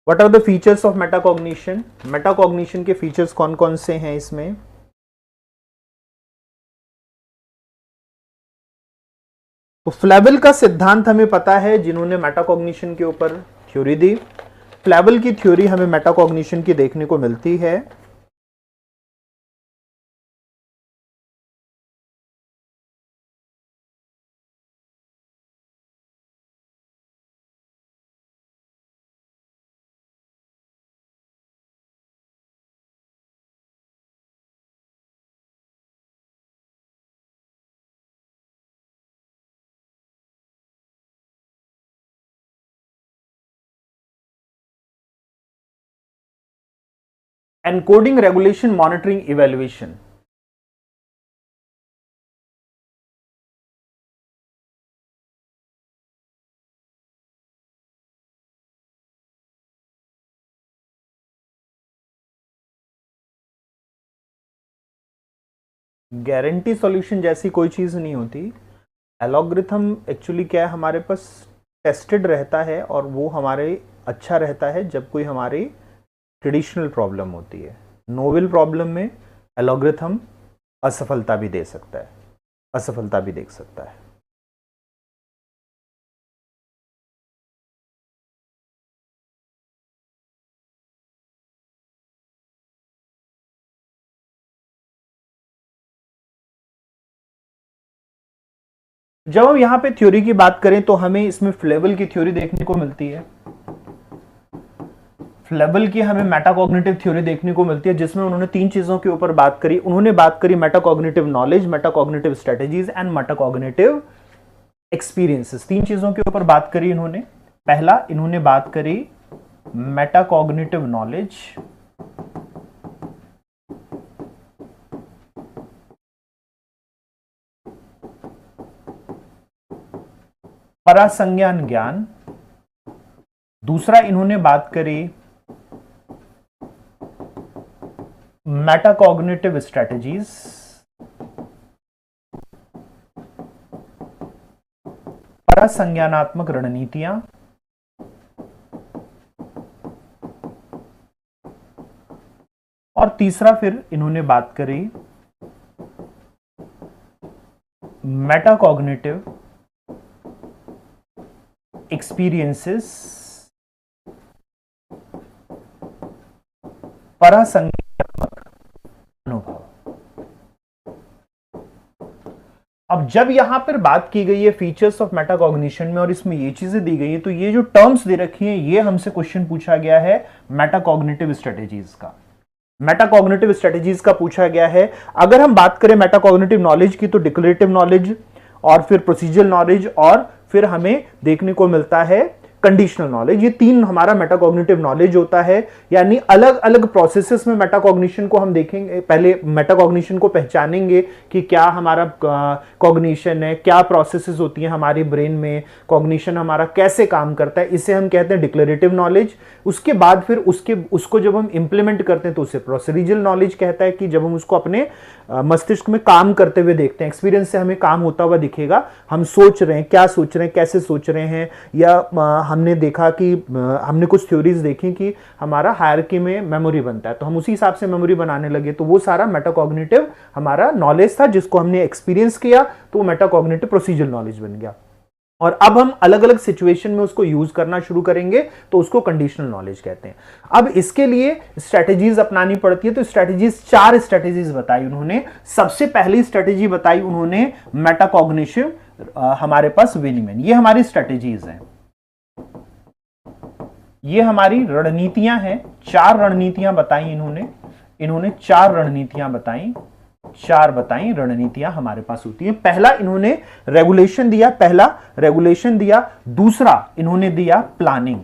what are the features of metacognition, metacognition के फीचर्स कौन कौन से हैं इसमें। तो फ्लेबल का सिद्धांत हमें पता है, जिन्होंने मेटाकॉग्निशन के ऊपर थ्योरी दी। फ्लेबल की थ्योरी हमें मेटाकॉग्निशन की देखने को मिलती है। Encoding, regulation, monitoring, evaluation. Guarantee solution जैसी कोई चीज नहीं होती। एल्गोरिथम एक्चुअली क्या है, हमारे पास टेस्टेड रहता है और वो हमारे अच्छा रहता है जब कोई हमारी ट्रेडिशनल प्रॉब्लम होती है। नोवेल प्रॉब्लम में एल्गोरिथम असफलता भी दे सकता है, असफलता भी देख सकता है। जब हम यहां पे थ्योरी की बात करें तो हमें इसमें फ्लेबल की थ्योरी देखने को मिलती है। फ्लेबल की हमें मेटाकॉग्निटिव थ्योरी देखने को मिलती है, जिसमें उन्होंने तीन चीजों के ऊपर बात करी। उन्होंने बात करी metacognitive knowledge, metacognitive strategies and metacognitive experiences. तीन चीजों के ऊपर बात करी इन्होंने। पहला, इन्होंने बात करी मेटाकॉग्निटिव नॉलेज, परासंज्ञान ज्ञान। दूसरा, इन्होंने बात करी मेटाकॉग्निटिव स्ट्रेटजीज, परासंज्ञानात्मक रणनीतियां। और तीसरा फिर इन्होंने बात करी मेटाकॉग्निटिव एक्सपीरियंसेस, परासंज्ञानात्मक अनुभव। अब जब यहां पर बात की गई है फीचर्स ऑफ मेटाकॉग्निशन में और इसमें ये चीजें दी गई है, तो ये जो टर्म्स दे रखी हैं, ये हमसे क्वेश्चन पूछा गया है मेटाकॉग्निटिव स्ट्रेटेजीज का। मेटाकॉग्निटिव स्ट्रेटेजीज का पूछा गया है। अगर हम बात करें मेटाकॉग्निटिव नॉलेज की, तो डिक्लेरेटिव नॉलेज और फिर प्रोसीजरल नॉलेज और फिर हमें देखने को मिलता है कंडीशनल नॉलेज। ये तीन हमारा मेटाकॉग्निटिव नॉलेज होता है। यानी अलग अलग प्रोसेसेस में मेटाकॉग्निशन को हम देखेंगे। पहले मेटाकॉग्निशन को पहचानेंगे कि क्या हमारा कॉग्निशन है, क्या प्रोसेसेस होती हैं हमारी ब्रेन में, कॉग्निशन हमारा कैसे काम करता है, इसे हम कहते हैं डिक्लेरेटिव नॉलेज। उसके बाद फिर उसको जब हम इंप्लीमेंट करते हैं तो उसे प्रोसीजरल नॉलेज कहता है, कि जब हम उसको अपने मस्तिष्क में काम करते हुए देखते हैं, एक्सपीरियंस से हमें काम होता हुआ दिखेगा, हम सोच रहे हैं, क्या सोच रहे हैं, कैसे सोच रहे हैं, या हमने देखा कि हमने कुछ थ्योरीज देखी कि हमारा हायरार्की में मेमोरी बनता है, तो हम उसी हिसाब से मेमोरी बनाने लगे। तो वो सारा मेटाकॉग्निटिव हमारा नॉलेज था, जिसको हमने एक्सपीरियंस किया, तो वो मेटाकॉग्निटिव प्रोसीजरल नॉलेज बन गया। और अब हम अलग अलग सिचुएशन में उसको यूज करना शुरू करेंगे, तो उसको कंडीशनल नॉलेज कहते हैं। अब इसके लिए स्ट्रेटेजीज अपनानी पड़ती है। तो स्ट्रेटेजीज, 4 स्ट्रेटेजीज बताई उन्होंने। सबसे पहली स्ट्रेटेजी बताई उन्होंने मेटाकॉग्निटिव, हमारे पास विनिमय। ये हमारी स्ट्रेटेजीज हैं, ये हमारी रणनीतियां हैं। 4 रणनीतियां बताई इन्होंने 4 रणनीतियां बताई, 4 बताई रणनीतियां हमारे पास होती हैं। पहला इन्होंने रेगुलेशन दिया, दूसरा इन्होंने दिया प्लानिंग,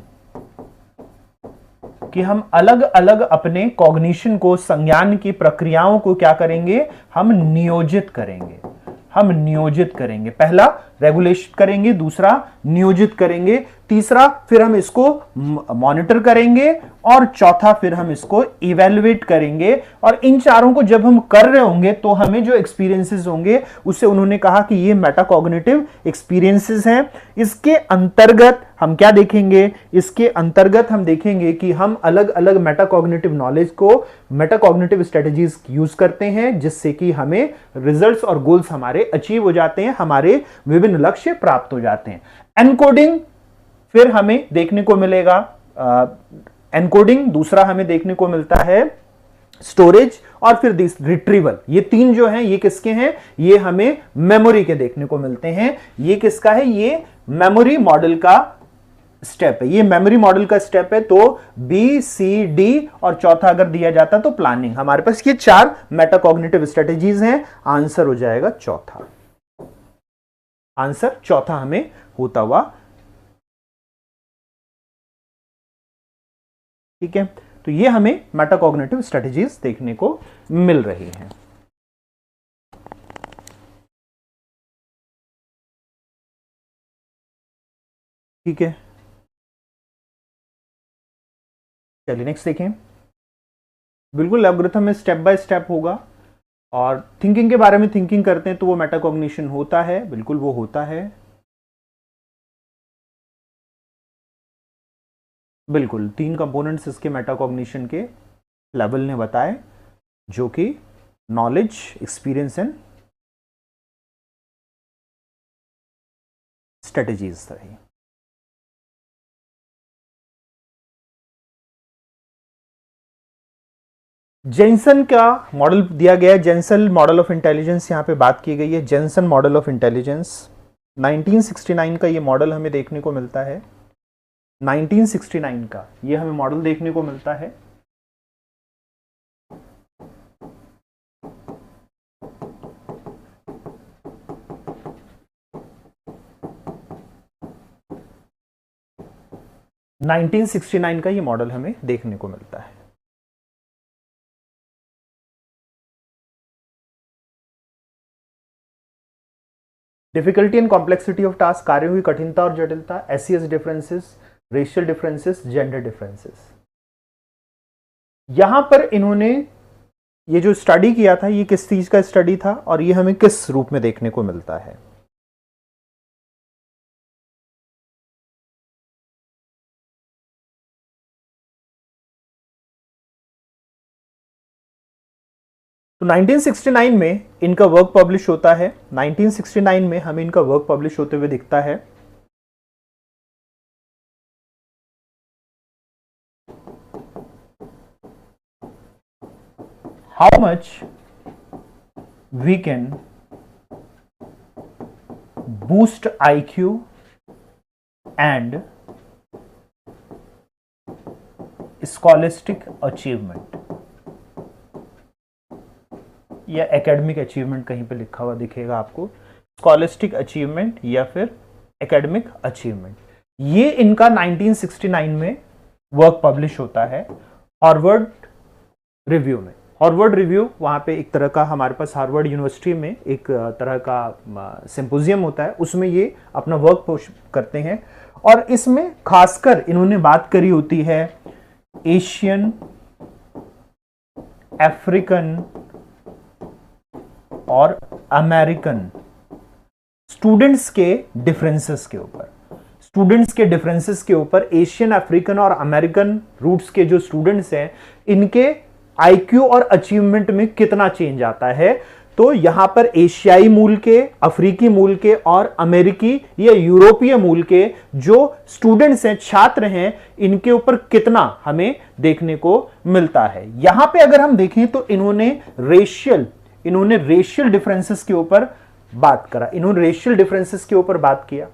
कि हम अलग अलग अपने कॉग्निशन को, संज्ञान की प्रक्रियाओं को क्या करेंगे, हम नियोजित करेंगे। पहला रेगुलेशन करेंगे, दूसरा नियोजित करेंगे, तीसरा फिर हम इसको मॉनिटर करेंगे, और चौथा फिर हम इसको इवैल्यूएट करेंगे। और इन चारों को जब हम कर रहे होंगे तो हमें जो एक्सपीरियंसेस होंगे उससे उन्होंने कहा कि ये मेटाकॉग्निटिव एक्सपीरियंसेस हैं। इसके अंतर्गत हम क्या देखेंगे, इसके अंतर्गत हम देखेंगे कि हम अलग अलग मेटाकॉग्निटिव नॉलेज को, मेटाकॉग्निटिव स्ट्रेटजीज यूज करते हैं, जिससे कि हमें रिजल्ट्स और गोल्स हमारे अचीव हो जाते हैं, हमारे विभिन्न लक्ष्य प्राप्त हो जाते हैं। एनकोडिंग फिर हमें देखने को मिलेगा, एनकोडिंग दूसरा हमें देखने को मिलता है, स्टोरेज और फिर रिट्रीवल। ये तीन जो हैं ये किसके हैं, ये हमें मेमोरी के देखने को मिलते हैं। ये किसका है, ये मेमोरी मॉडल का स्टेप है, ये मेमोरी मॉडल का स्टेप है। तो बी सी डी और चौथा अगर दिया जाता तो प्लानिंग। हमारे पास ये 4 मेटाकॉग्निटिव स्ट्रेटेजीज हैं। आंसर हो जाएगा चौथा, आंसर चौथा हमें होता हुआ, ठीक है। तो ये हमें मेटाकॉग्निटिव स्ट्रेटेजीज देखने को मिल रही हैं। ठीक है, चलिए नेक्स्ट देखें। बिल्कुल एल्गोरिथम में स्टेप बाय स्टेप होगा, और थिंकिंग के बारे में थिंकिंग करते हैं तो वो मेटाकॉग्निशन होता है, बिल्कुल वो होता है। बिल्कुल 3 कंपोनेंट्स इसके मेटाकॉग्निशन के लेवल ने बताए, जो कि नॉलेज, एक्सपीरियंस एंड स्ट्रेटेजीज रही। जेनसन का मॉडल दिया गया है, जेनसन मॉडल ऑफ इंटेलिजेंस यहां पे बात की गई है। जेनसन मॉडल ऑफ इंटेलिजेंस 1969 का ये मॉडल हमें देखने को मिलता है। 1969 का ये हमें मॉडल देखने को मिलता है। का ये मॉडल हमें देखने को मिलता है। Difficulty and complexity of task, कार्यों की कठिनता और जटिलता, SCS differences, racial differences, gender differences. यहां पर इन्होंने ये जो स्टडी किया था ये किस चीज का स्टडी था और ये हमें किस रूप में देखने को मिलता है। तो 1969 में इनका वर्क पब्लिश होता है। 1969 में हमें इनका वर्क पब्लिश होते हुए दिखता है। How much we can boost IQ and scholastic achievement, या एकेडमिक अचीवमेंट कहीं पे लिखा हुआ दिखेगा आपको, स्कॉलिस्टिक अचीवमेंट या फिर एकेडमिक अचीवमेंट। ये इनका 1969 में वर्क पब्लिश होता है हार्वर्ड रिव्यू में। हार्वर्ड रिव्यू वहां पे एक तरह का, हमारे पास हार्वर्ड यूनिवर्सिटी में एक तरह का सिंपोजियम होता है, उसमें ये अपना वर्क पोस्ट करते हैं। और इसमें खासकर इन्होंने बात करी होती है एशियन, अफ्रीकन और अमेरिकन स्टूडेंट्स के डिफरेंसेस के ऊपर। स्टूडेंट्स के डिफरेंसेस के ऊपर एशियन, अफ्रीकन और अमेरिकन रूट्स के जो स्टूडेंट्स हैं इनके IQ और अचीवमेंट में कितना चेंज आता है। तो यहां पर एशियाई मूल के, अफ्रीकी मूल के और अमेरिकी या यूरोपीय मूल के जो स्टूडेंट्स हैं, छात्र हैं, इनके ऊपर कितना हमें देखने को मिलता है। यहां पे अगर हम देखें तो इन्होंने रेशियल डिफरेंसेस के ऊपर बात करा, इन्होंने रेशियल डिफरेंसेस के ऊपर बात किया।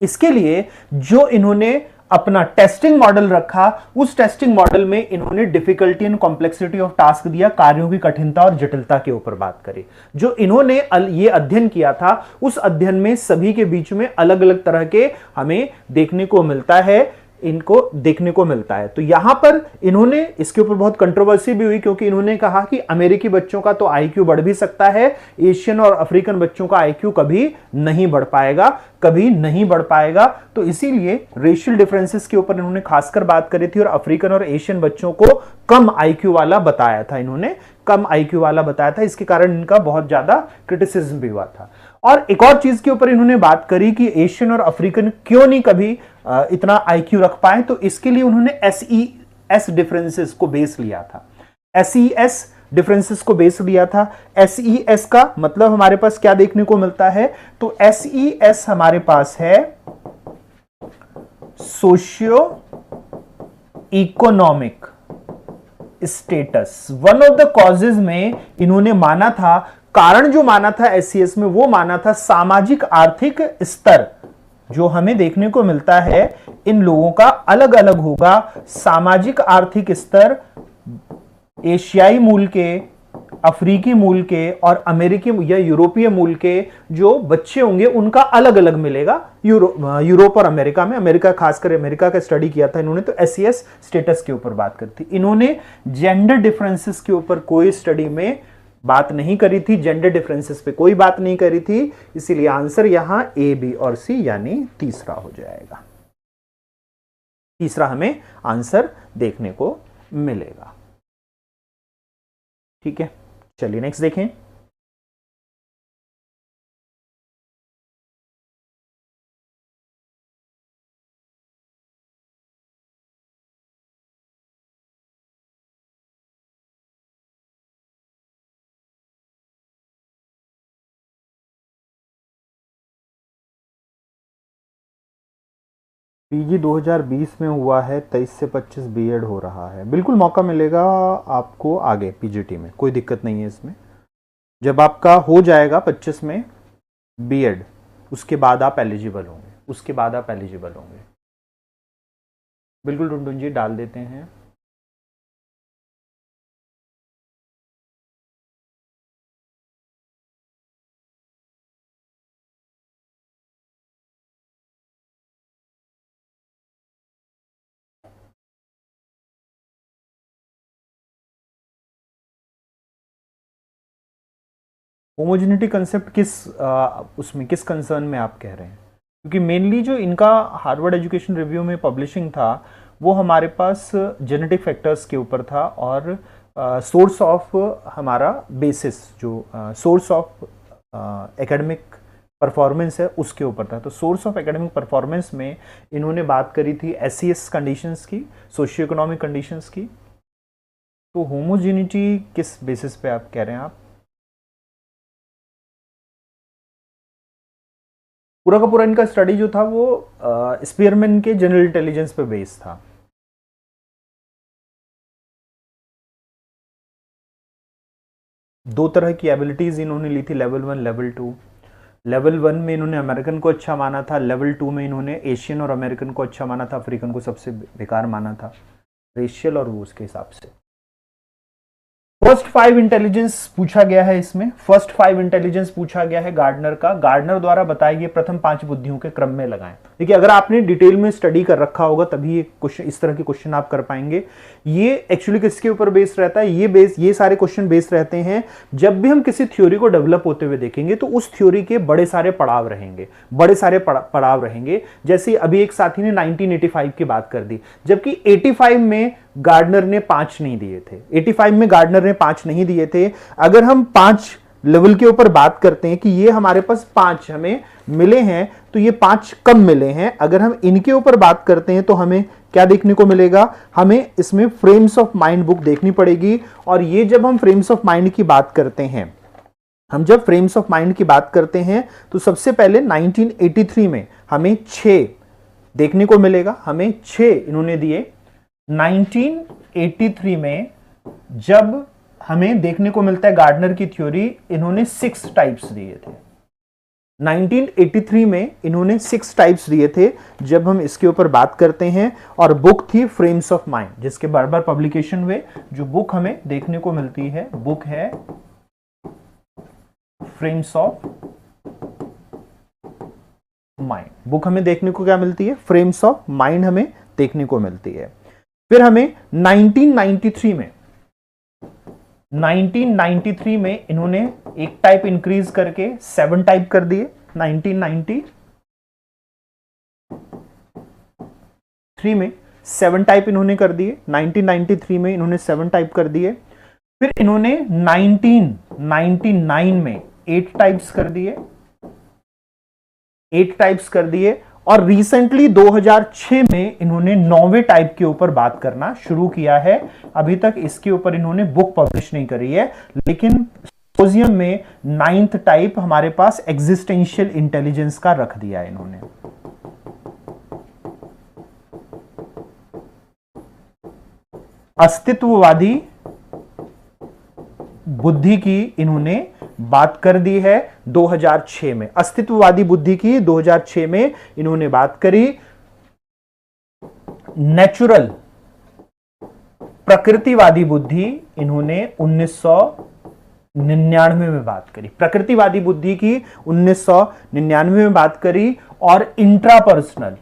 इसके लिए जो इन्होंने अपना टेस्टिंग मॉडल रखा, उस टेस्टिंग मॉडल में इन्होंने difficulty and complexity of task दिया, कार्यों की कठिनता और जटिलता के ऊपर बात करी। जो इन्होंने ये अध्ययन किया था उस अध्ययन में सभी के बीच में अलग अलग तरह के हमें देखने को मिलता है इनको देखने को मिलता है। तो यहां पर इन्होंने इसके ऊपर बहुत कंट्रोवर्सी भी हुई, क्योंकि इन्होंने कहा कि अमेरिकी बच्चों का तो आईक्यू बढ़ भी सकता है, एशियन और अफ्रीकन बच्चों का आईक्यू कभी नहीं बढ़ पाएगा, कभी नहीं बढ़ पाएगा। तो इसीलिए रेशियल डिफरेंसेस के ऊपर इन्होंने खासकर बात करी थी और अफ्रीकन और एशियन बच्चों को कम आईक्यू वाला बताया था, इन्होंने कम आईक्यू वाला बताया था। इसके कारण इनका बहुत ज्यादा क्रिटिसिज्म भी हुआ था। और एक और चीज के ऊपर इन्होंने बात करी कि एशियन और अफ्रीकन क्यों नहीं कभी इतना आईक्यू रख पाए, तो इसके लिए उन्होंने एसईएस डिफरेंसेस को बेस लिया था। एसईएस डिफरेंसेस को बेस लिया था। एसईएस का मतलब हमारे पास क्या देखने को मिलता है, तो एसईएस हमारे पास है socio economic status. One of the causes में इन्होंने माना था, कारण जो माना था एसईएस में, वो माना था सामाजिक आर्थिक स्तर जो हमें देखने को मिलता है इन लोगों का अलग अलग होगा। सामाजिक आर्थिक स्तर एशियाई मूल के, अफ्रीकी मूल के और अमेरिकी या यूरोपीय मूल के जो बच्चे होंगे उनका अलग अलग मिलेगा। यूरोप और अमेरिका में, अमेरिका खासकर अमेरिका का स्टडी किया था इन्होंने, तो एसईएस स्टेटस के ऊपर बात करी थी। इन्होंने जेंडर डिफरेंसेस के ऊपर कोई स्टडी में बात नहीं करी थी, जेंडर डिफरेंसेस पे कोई बात नहीं करी थी। इसीलिए आंसर यहां ए, बी और सी यानी तीसरा हो जाएगा। तीसरा हमें आंसर देखने को मिलेगा। ठीक है, चलिए नेक्स्ट देखें। पीजी 2020 में हुआ है, 23 से 25 बीएड हो रहा है। बिल्कुल मौका मिलेगा आपको आगे पीजीटी में, कोई दिक्कत नहीं है इसमें। जब आपका हो जाएगा 25 में बीएड, उसके बाद आप एलिजिबल होंगे, उसके बाद आप एलिजिबल होंगे। बिल्कुल टुनटुन जी डाल देते हैं। होमोजेनिटी कंसेप्ट किस उसमें किस कंसर्न में आप कह रहे हैं? क्योंकि मेनली जो इनका हार्वर्ड एजुकेशन रिव्यू में पब्लिशिंग था वो हमारे पास जेनेटिक फैक्टर्स के ऊपर था और सोर्स ऑफ हमारा बेसिस जो सोर्स ऑफ एकेडमिक परफॉर्मेंस है उसके ऊपर था। तो सोर्स ऑफ एकेडमिक परफॉर्मेंस में इन्होंने बात करी थी एसईएस कंडीशंस की, सोशियो इकोनॉमिक कंडीशंस की। तो होमोजेनिटी किस बेसिस पे आप कह रहे हैं? आप पूरा का पूरा इनका स्टडी जो था वो स्पीयरमैन के जनरल इंटेलिजेंस पे बेस्ड था। दो तरह की एबिलिटीज इन्होंने ली थी, लेवल 1, लेवल 2। लेवल 1 में इन्होंने अमेरिकन को अच्छा माना था, लेवल 2 में इन्होंने एशियन और अमेरिकन को अच्छा माना था, अफ्रीकन को सबसे बेकार माना था रेशियल और वो उसके हिसाब से। फर्स्ट 5 इंटेलिजेंस पूछा गया है इसमें, फर्स्ट 5 इंटेलिजेंस पूछा गया है गार्डनर का। गार्डनर द्वारा बताए गए प्रथम 5 बुद्धियों के क्रम में लगाएं। देखिए अगर आपने डिटेल में स्टडी कर रखा होगा तभी ये क्वेश्चन, इस तरह के क्वेश्चन आप कर पाएंगे। ये एक्चुअली किसके ऊपर बेस्ड रहता है? ये सारे क्वेश्चन बेस्ड रहते हैं जब भी हम किसी थ्योरी को डेवलप होते हुए देखेंगे तो उस थ्योरी के बड़े सारे पड़ाव रहेंगे, बड़े सारे पड़ाव रहेंगे। जैसे अभी एक साथी ने 1985 की बात कर दी, जबकि 85 में गार्डनर ने 5 नहीं दिए थे, 85 में गार्डनर ने 5 नहीं दिए थे। अगर हम 5 लेवल के ऊपर बात करते हैं कि ये हमारे पास 5 हमें मिले हैं तो ये 5 कम मिले हैं। अगर हम इनके ऊपर बात करते हैं तो हमें क्या देखने को मिलेगा? हमें इसमें फ्रेम्स ऑफ माइंड बुक देखनी पड़ेगी। और ये जब हम फ्रेम्स ऑफ माइंड की बात करते हैं, हम जब फ्रेम्स ऑफ माइंड की बात करते हैं तो सबसे पहले 1983 में हमें 6 देखने को मिलेगा, हमें 6 इन्होंने दिए। 1983 में जब हमें देखने को मिलता है गार्डनर की थ्योरी, इन्होंने 6 टाइप्स दिए थे। 1983 में इन्होंने 6 टाइप्स दिए थे जब हम इसके ऊपर बात करते हैं। और बुक थी फ्रेम्स ऑफ माइंड, जिसके बार बार पब्लिकेशन हुए। जो बुक हमें देखने को मिलती है, बुक है फ्रेम्स ऑफ माइंड। बुक हमें देखने को क्या मिलती है? फ्रेम्स ऑफ माइंड हमें देखने को मिलती है। फिर हमें 1993 में इन्होंने एक टाइप इंक्रीज करके 7 टाइप कर दिए। 1993 में 7 टाइप इन्होंने कर दिए। 1993 में इन्होंने 7 टाइप कर दिए। फिर इन्होंने 1999 में 8 टाइप्स कर दिए। 8 टाइप्स कर दिए और रिसेंटली 2006 में इन्होंने 9वें टाइप के ऊपर बात करना शुरू किया है। अभी तक इसके ऊपर इन्होंने बुक पब्लिश नहीं करी है, लेकिन सिम्पोजियम में 9th टाइप हमारे पास एग्जिस्टेंशियल इंटेलिजेंस का रख दिया है इन्होंने। अस्तित्ववादी बुद्धि की इन्होंने बात कर दी है 2006 में। अस्तित्ववादी बुद्धि की 2006 में इन्होंने बात करी। नेचुरल प्रकृतिवादी बुद्धि इन्होंने 1999 में बात करी। प्रकृतिवादी बुद्धि की 1999 में बात करी। और इंट्रापर्सनल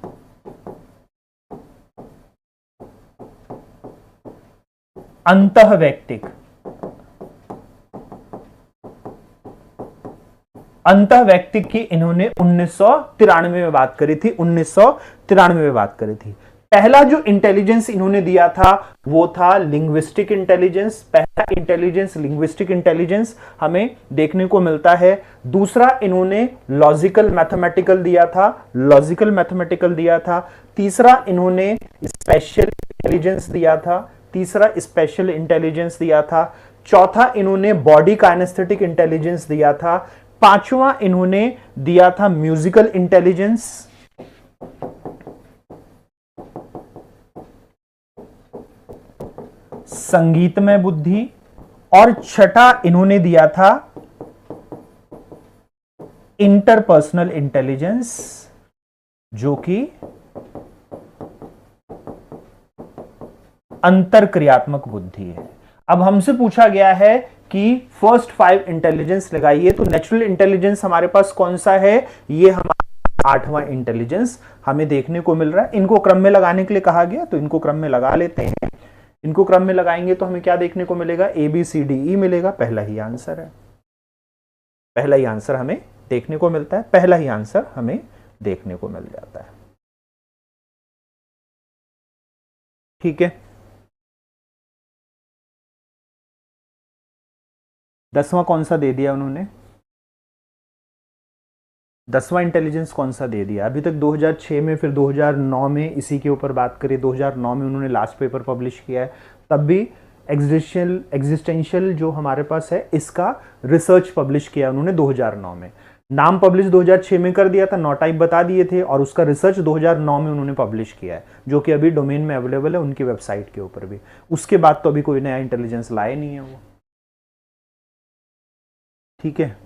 अंतःवैयक्तिक की इन्होंने 1993 में बात करी थी। 1993 में बात करी थी। पहला जो इंटेलिजेंस इन्होंने दिया था वो था लिंग्विस्टिक इंटेलिजेंस। पहला इंटेलिजेंस लिंग्विस्टिक इंटेलिजेंस हमें देखने को मिलता है। दूसरा इन्होंने लॉजिकल मैथमेटिकल दिया था। तीसरा इन्होंने स्पेशल इंटेलिजेंस दिया था। चौथा इन्होंने बॉडी काइनेस्थेटिक इंटेलिजेंस दिया था। पांचवा इन्होंने दिया था म्यूजिकल इंटेलिजेंस। संगीतमय बुद्धि। और छठा इन्होंने दिया था इंटरपर्सनल इंटेलिजेंस, जो कि अंतरक्रियात्मक बुद्धि है। अब हमसे पूछा गया है कि फर्स्ट 5 इंटेलिजेंस लगाइए, तो नेचुरल इंटेलिजेंस हमारे पास कौन सा है? ये हमारा 8वां इंटेलिजेंस हमें देखने को मिल रहा है। इनको क्रम में लगाने के लिए कहा गया, तो इनको क्रम में लगा लेते हैं। इनको क्रम में लगाएंगे तो हमें क्या देखने को मिलेगा? ABCDE मिलेगा। पहला ही आंसर है। पहला ही आंसर हमें देखने को मिलता है। पहला ही आंसर हमें देखने को मिल जाता है। ठीक है। 10वां कौन सा दे दिया उन्होंने? 10वां इंटेलिजेंस कौन सा दे दिया? अभी तक 2006 में, फिर 2009 में इसी के ऊपर बात करी। 2009 में उन्होंने लास्ट पेपर पब्लिश किया है। तब भी एग्जिस्टेंशियल जो हमारे पास है इसका रिसर्च पब्लिश किया उन्होंने 2009 में। नाम पब्लिश 2006 में कर दिया था, 9 टाइप बता दिए थे, और उसका रिसर्च 2009 में उन्होंने पब्लिश किया है, जो कि अभी डोमेन में अवेलेबल है उनकी वेबसाइट के ऊपर भी। उसके बाद तो अभी कोई नया इंटेलिजेंस लाए नहीं है वो। ठीक है,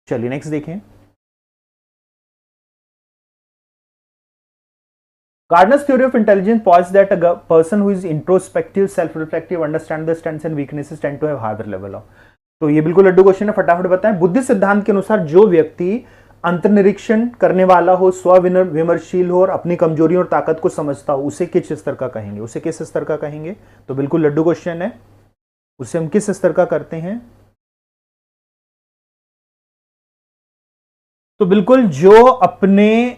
चलिए नेक्स्ट देखें। Gardner's theory of intelligence posits that a person who is introspective, self-reflective, understands the strengths and weaknesses tend to have higher level of। तो ये बिल्कुल लड्डू क्वेश्चन है, फटाफट बताएं। बुद्धि सिद्धांत के अनुसार जो व्यक्ति अंतर्निरीक्षण करने वाला हो, स्वविमर्शशील हो और अपनी कमजोरियों और ताकत को समझता हो, उसे किस स्तर का कहेंगे? उसे किस स्तर का कहेंगे? तो बिल्कुल लड्डू क्वेश्चन है, उसे हम किस स्तर का करते हैं? तो बिल्कुल जो अपने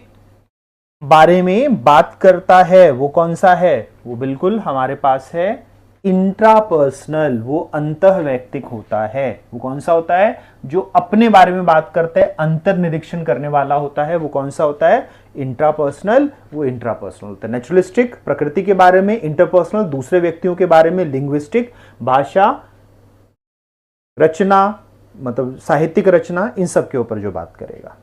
बारे में बात करता है वो कौन सा है? वो बिल्कुल हमारे पास है इंट्रापर्सनल, वो अंतःवैयक्तिक होता है। वो कौन सा होता है? जो अपने बारे में बात करता है, अंतर्निरीक्षण करने वाला होता है, वो कौन सा होता है? इंट्रापर्सनल। वो इंट्रापर्सनल होता है। नेचुरलिस्टिक प्रकृति के बारे में, इंटरपर्सनल दूसरे व्यक्तियों के बारे में, लिंग्विस्टिक भाषा रचना मतलब साहित्यिक रचना, इन सब के ऊपर जो बात करेगा।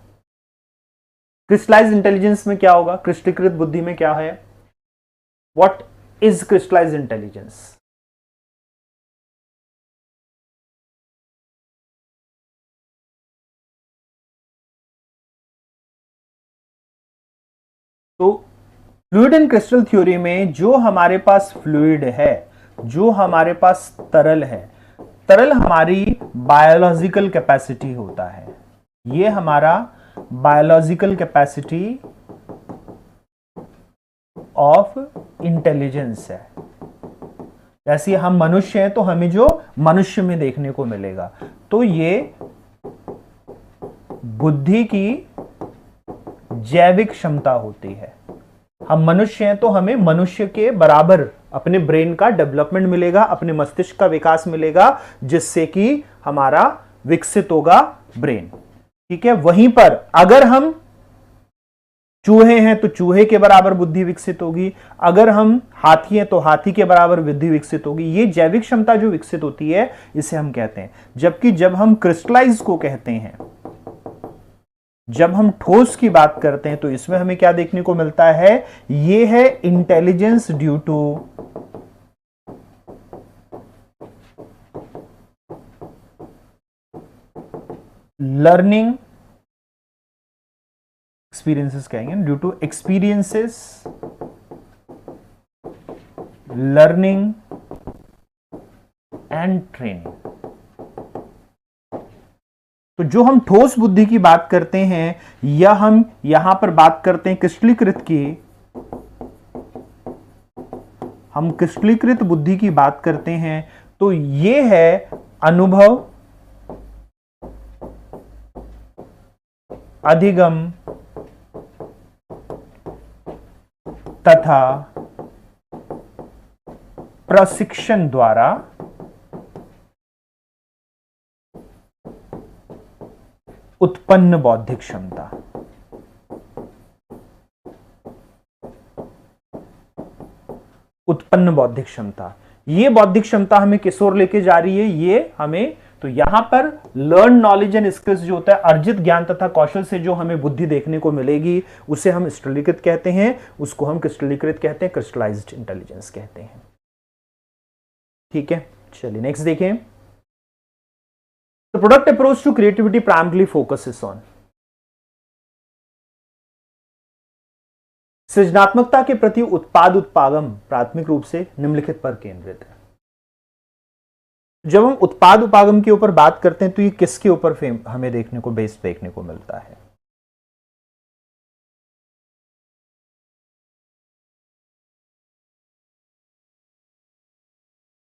क्रिस्टलाइज्ड इंटेलिजेंस में क्या होगा? क्रिस्टलीकृत बुद्धि में क्या है? What is crystallised intelligence? तो फ्लूइड एंड क्रिस्टल थ्योरी में जो हमारे पास फ्लूइड है, जो हमारे पास तरल है, तरल हमारी बायोलॉजिकल कैपेसिटी होता है। ये हमारा बायोलॉजिकल कैपेसिटी ऑफ इंटेलिजेंस है। जैसे हम मनुष्य हैं तो हमें जो मनुष्य में देखने को मिलेगा, तो ये बुद्धि की जैविक क्षमता होती है। हम मनुष्य हैं तो हमें मनुष्य के बराबर अपने ब्रेन का डेवलपमेंट मिलेगा, अपने मस्तिष्क का विकास मिलेगा, जिससे कि हमारा विकसित होगा ब्रेन। ठीक है, वहीं पर अगर हम चूहे हैं तो चूहे के बराबर बुद्धि विकसित होगी, अगर हम हाथी हैं तो हाथी के बराबर बुद्धि विकसित होगी। ये जैविक क्षमता जो विकसित होती है इसे हम कहते हैं। जबकि जब हम क्रिस्टलाइज को कहते हैं, जब हम ठोस की बात करते हैं, तो इसमें हमें क्या देखने को मिलता है, ये है intelligence due to learning experiences, कहेंगे due to experiences, learning and training. तो जो हम ठोस बुद्धि की बात करते हैं, या हम यहां पर बात करते हैं क्रिस्टलीकृत की, हम क्रिस्टलीकृत बुद्धि की बात करते हैं, तो ये है अनुभव, अधिगम तथा प्रशिक्षण द्वारा उत्पन्न बौद्धिक क्षमता। उत्पन्न बौद्धिक क्षमता, ये बौद्धिक क्षमता हमें किस ओर लेके जा रही है, ये हमें, तो यहां पर लर्न नॉलेज एंड स्किल्स जो होता है, अर्जित ज्ञान तथा कौशल से जो हमें बुद्धि देखने को मिलेगी, उसे हम क्रिस्टलीकृत कहते हैं, उसको हम क्रिस्टलीकृत कहते हैं, क्रिस्टलाइज्ड इंटेलिजेंस कहते हैं। ठीक है, चलिए नेक्स्ट देखें। The product approach to creativity primarily focuses on सृजनात्मकता के प्रति उत्पाद उत्पादन प्राथमिक रूप से निम्नलिखित पर केंद्रित है। जब हम उत्पाद उत्पादन के ऊपर बात करते हैं तो ये किसके ऊपर हमें देखने को बेस देखने को मिलता है,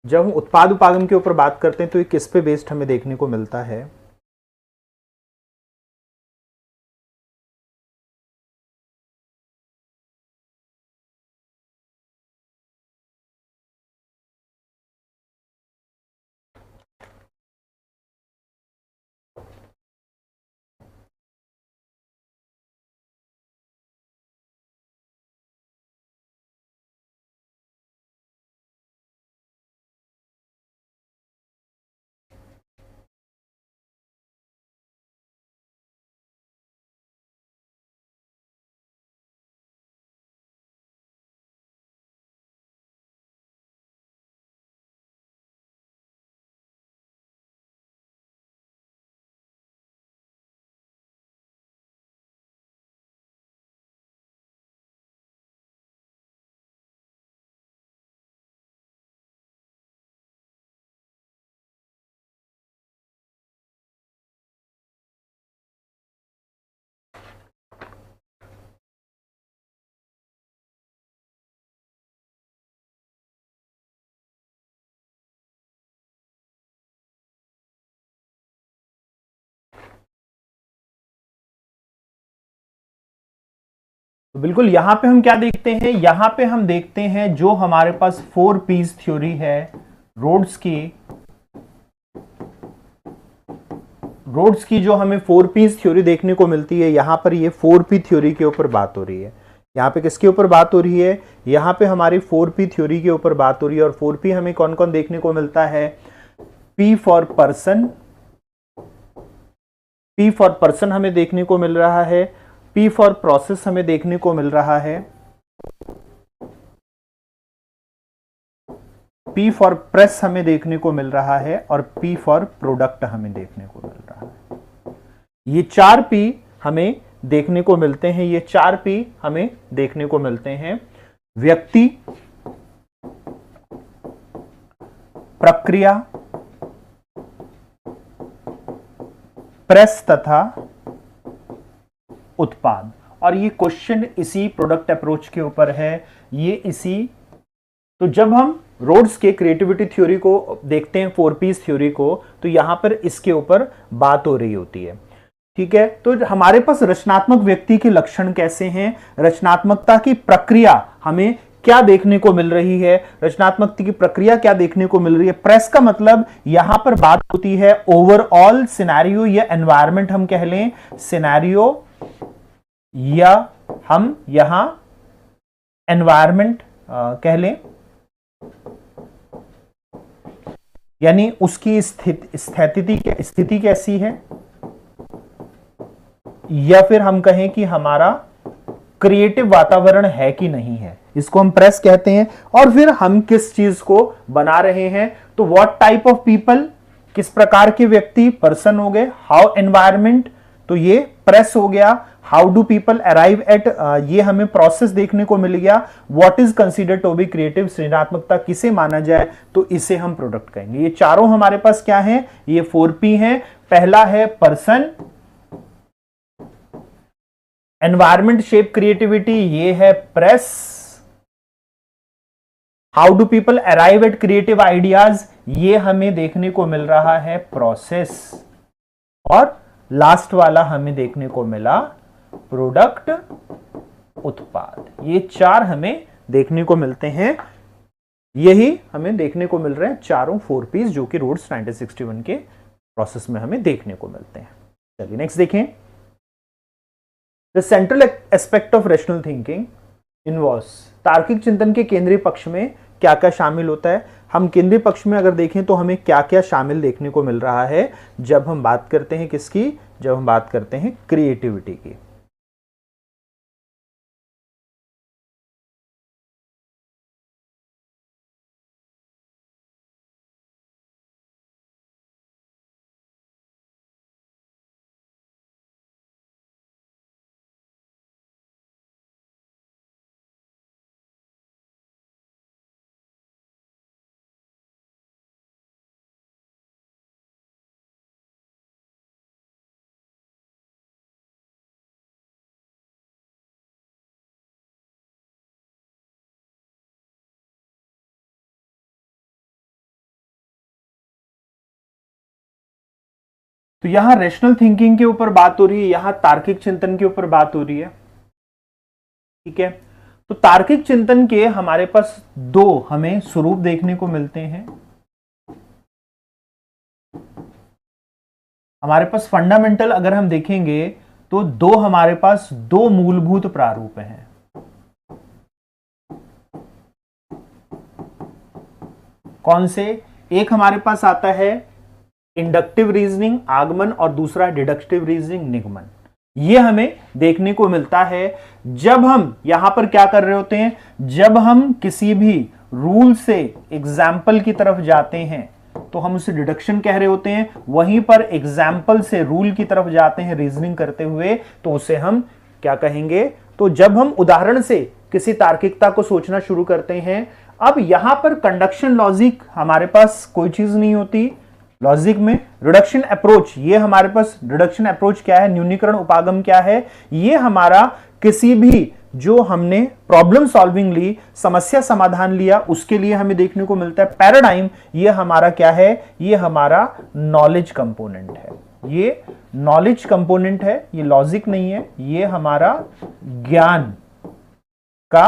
जब हम उत्पाद उत्पादन के ऊपर बात करते हैं तो ये किस पे बेस्ड हमें देखने को मिलता है, तो बिल्कुल यहां पे हम क्या देखते हैं, यहां पे हम देखते हैं जो हमारे पास 4 पीस थ्योरी है रोड्स की जो हमें 4 पीस थ्योरी देखने को मिलती है, यहां पर ये 4P थ्योरी के ऊपर बात हो रही है। यहां पे किसके ऊपर बात हो रही है, यहां पे हमारी 4P थ्योरी के ऊपर बात हो रही है। और 4P हमें कौन कौन देखने को मिलता है, P for person, P for person हमें देखने को मिल रहा है, P फॉर प्रोसेस हमें देखने को मिल रहा है, P फॉर प्रेस हमें देखने को मिल रहा है, और P फॉर प्रोडक्ट हमें देखने को मिल रहा है। ये 4 P हमें देखने को मिलते हैं, ये 4 P हमें देखने को मिलते हैं। व्यक्ति, प्रक्रिया, प्रेस तथा उत्पाद। और ये क्वेश्चन इसी प्रोडक्ट अप्रोच के ऊपर है, ये इसी। तो जब हम रोड्स के क्रिएटिविटी थ्योरी को देखते हैं, 4 पीस थ्योरी को, तो यहां पर इसके ऊपर बात हो रही होती है। ठीक है, तो हमारे पास रचनात्मक व्यक्ति के लक्षण कैसे हैं, रचनात्मकता की प्रक्रिया हमें क्या देखने को मिल रही है, रचनात्मकता की प्रक्रिया क्या देखने को मिल रही है। प्रेस का मतलब यहां पर बात होती है ओवरऑल सिनेरियो या एनवायरनमेंट हम कह लें, सिनेरियो या हम यहां एनवायरनमेंट कह लें, यानी उसकी स्थिति कैसी है, या फिर हम कहें कि हमारा क्रिएटिव वातावरण है कि नहीं है, इसको हम प्रेस कहते हैं। और फिर हम किस चीज को बना रहे हैं, तो व्हाट टाइप ऑफ पीपल, किस प्रकार के व्यक्ति, पर्सन हो गए, हाउ एनवायरमेंट, तो ये प्रेस हो गया। How do people arrive at, ये हमें प्रोसेस देखने को मिल गया। What is considered to be creative, सृजनात्मकता किसे माना जाए, तो इसे हम प्रोडक्ट कहेंगे। ये चारों हमारे पास क्या है, ये 4P है। पहला है पर्सन, एनवायरमेंट शेप क्रिएटिविटी, ये है press. How do people arrive eight creative ideas, ये हमें देखने को मिल रहा है प्रोसेस। और लास्ट वाला हमें देखने को मिला प्रोडक्ट, उत्पाद। ये 4 हमें देखने को मिलते हैं, यही हमें देखने को मिल रहे हैं चारों 4 पीस जो कि रोड्स 1961 के प्रोसेस में हमें देखने को मिलते हैं। चलिए नेक्स्ट देखें। The central aspect of rational thinking involves, तार्किक चिंतन के केंद्रीय पक्ष में क्या क्या शामिल होता है। हम केंद्रीय पक्ष में अगर देखें तो हमें क्या क्या शामिल देखने को मिल रहा है जब हम बात करते हैं किसकी, जब हम बात करते हैं क्रिएटिविटी की। तो यहां रैशनल थिंकिंग के ऊपर बात हो रही है, यहां तार्किक चिंतन के ऊपर बात हो रही है। ठीक है, तो तार्किक चिंतन के हमारे पास 2 हमें स्वरूप देखने को मिलते हैं। हमारे पास फंडामेंटल अगर हम देखेंगे तो 2 हमारे पास 2 मूलभूत प्रारूप हैं। कौन से, एक हमारे पास आता है इंडक्टिव रीजनिंग आगमन और दूसरा डिडक्टिव रीजनिंग निगमन। यह हमें देखने को मिलता है जब हम यहां पर क्या कर रहे होते हैं, जब हम किसी भी रूल से एग्जाम्पल की तरफ जाते हैं तो हम उसे डिडक्शन कह रहे होते हैं, वहीं पर एग्जाम्पल से रूल की तरफ जाते हैं रीजनिंग करते हुए तो उसे हम क्या कहेंगे। तो जब हम उदाहरण से किसी तार्किकता को सोचना शुरू करते हैं, अब यहां पर कंडक्शन लॉजिक हमारे पास कोई चीज नहीं होती। लॉजिक में रिडक्शन अप्रोच, ये हमारे पास रिडक्शन अप्रोच क्या है, न्यूनीकरण उपागम क्या है, ये हमारा किसी भी जो हमने प्रॉब्लम सॉल्विंग ली, समस्या समाधान लिया, उसके लिए हमें देखने को मिलता है। पैराडाइम, ये हमारा क्या है, ये हमारा नॉलेज कंपोनेंट है, ये नॉलेज कंपोनेंट है, ये लॉजिक नहीं है, ये हमारा ज्ञान का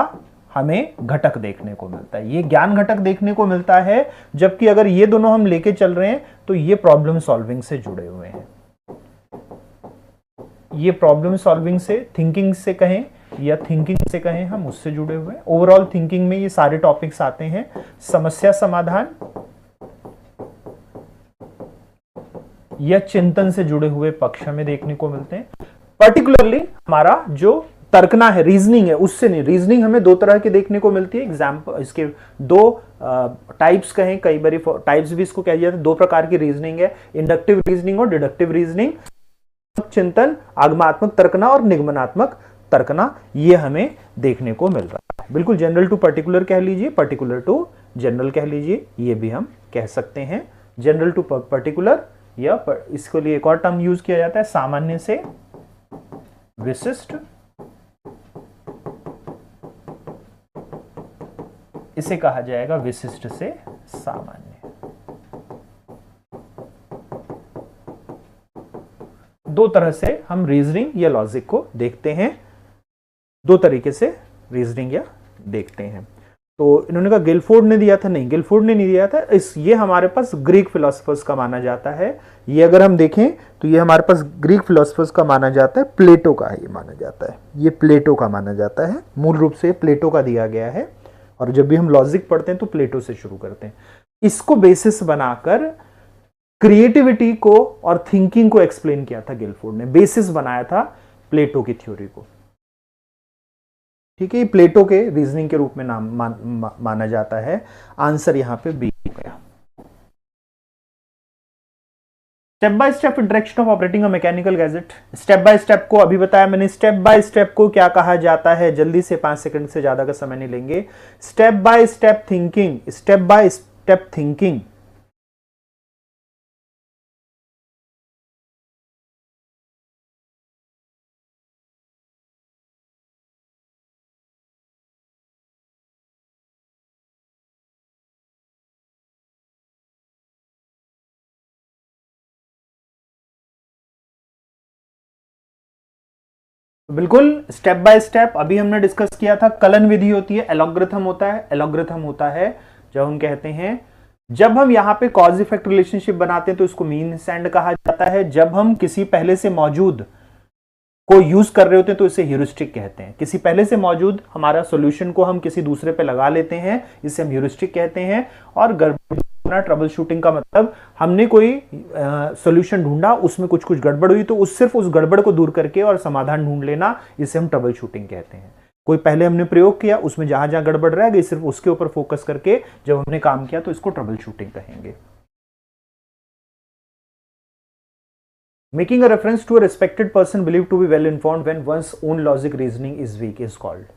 हमें घटक देखने को मिलता है, ये ज्ञान घटक देखने को मिलता है। जबकि अगर ये दोनों हम लेके चल रहे हैं तो ये प्रॉब्लम सॉल्विंग से जुड़े हुए हैं, ये प्रॉब्लम सॉल्विंग से, थिंकिंग से कहें या थिंकिंग से कहें, हम उससे जुड़े हुए हैं। ओवरऑल थिंकिंग में ये सारे टॉपिक्स आते हैं, समस्या समाधान या चिंतन से जुड़े हुए पक्ष हमें देखने को मिलते हैं। पर्टिकुलरली हमारा जो तर्कना है, रीजनिंग है, उससे नहीं, रीजनिंग हमें 2 तरह की देखने को मिलती है। एग्जाम्पल इसके 2 टाइप्स कहें, कई बार टाइप्स भी इसको कह जाता है, 2 प्रकार की रीजनिंग है, इंडक्टिव रीजनिंग और डिडक्टिव रीजनिंग। चिंतन, आगमात्मक तर्कना और निगमनात्मक तर्कना, ये हमें देखने को मिल रहा है। बिल्कुल जनरल टू पर्टिकुलर कह लीजिए, पर्टिकुलर टू जनरल कह लीजिए, ये भी हम कह सकते हैं। जनरल टू पर्टिकुलर, या इसके लिए एक और टर्म यूज किया जाता है, सामान्य से विशिष्ट इसे कहा जाएगा विशिष्ट से सामान्य। दो तरह से हम रीजनिंग या लॉजिक को देखते हैं, दो तरीके से रीजनिंग या देखते हैं। तो इन्होंने कहा गिलफोर्ड ने दिया था, नहीं गिलफोर्ड ने नहीं दिया था, ये हमारे पास ग्रीक फिलोसफर्स का माना जाता है। ये अगर हम देखें तो ये हमारे पास ग्रीक फिलोसफर्स का माना जाता है, प्लेटो का ये माना जाता है, ये प्लेटो का माना जाता है, मूल रूप से प्लेटो का दिया गया है। और जब भी हम लॉजिक पढ़ते हैं तो प्लेटो से शुरू करते हैं। इसको बेसिस बनाकर क्रिएटिविटी को और थिंकिंग को एक्सप्लेन किया था गिलफोर्ड ने, बेसिस बनाया था प्लेटो की थ्योरी को। ठीक है, प्लेटो के रीजनिंग के रूप में माना जाता है। आंसर यहां पे बी हो गया। Step by step interaction of operating a mechanical gadget. Step by step को अभी बताया मैंने, स्टेप बाय स्टेप को क्या कहा जाता है, जल्दी से 5 सेकंड से ज्यादा का समय नहीं लेंगे। Step by step thinking, step by step thinking बिल्कुल स्टेप बाय स्टेप अभी हमने डिस्कस किया था। कलन विधि होती है, एलॉग्रिथम होता है, एलॉग्रिथम होता है जब हम कहते हैं, जब हम यहां पे कॉज इफेक्ट रिलेशनशिप बनाते हैं तो इसको मीन एंड कहा जाता है। जब हम किसी पहले से मौजूद को यूज कर रहे होते हैं तो इसे ह्यूरिस्टिक कहते हैं। किसी पहले से मौजूद हमारा सॉल्यूशन को हम किसी दूसरे पे लगा लेते हैं, इसे हम ह्यूरिस्टिक कहते हैं। और गड़बड़ ट्रबल शूटिंग का मतलब हमने कोई सॉल्यूशन ढूंढा, उसमें कुछ कुछ गड़बड़ हुई तो सिर्फ उस गड़बड़ को दूर करके और समाधान ढूंढ लेना, इसे हम ट्रबल शूटिंग कहते हैं। कोई पहले हमने प्रयोग किया, उसमें जहां जहां गड़बड़ रह गई सिर्फ उसके ऊपर फोकस करके जब हमने काम किया तो इसको ट्रबल शूटिंग कहेंगे। Making a reference to a respected person believed to be well informed when one's own logic reasoning is weak is called.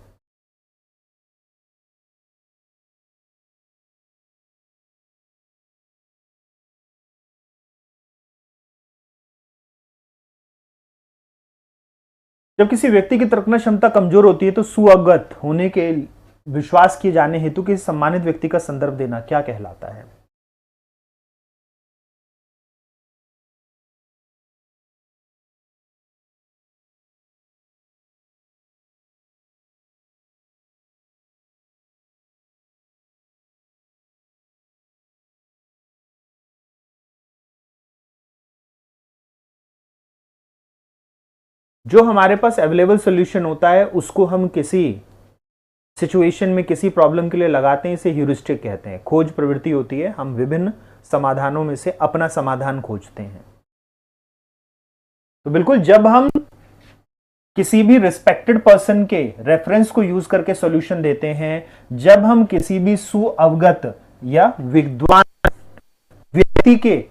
जब किसी व्यक्ति की तर्कना क्षमता कमजोर होती है तो सुअवगत होने के विश्वास किए जाने हेतु किसी सम्मानित व्यक्ति का संदर्भ देना क्या कहलाता है? जो हमारे पास अवेलेबल सॉल्यूशन होता है उसको हम किसी सिचुएशन में किसी प्रॉब्लम के लिए लगाते हैं, इसे ह्यूरिस्टिक कहते हैं। खोज प्रवृत्ति होती है, हम विभिन्न समाधानों में से अपना समाधान खोजते हैं। तो बिल्कुल जब हम किसी भी रिस्पेक्टेड पर्सन के रेफरेंस को यूज करके सॉल्यूशन देते हैं, जब हम किसी भी सुअवगत या विद्वान व्यक्ति के,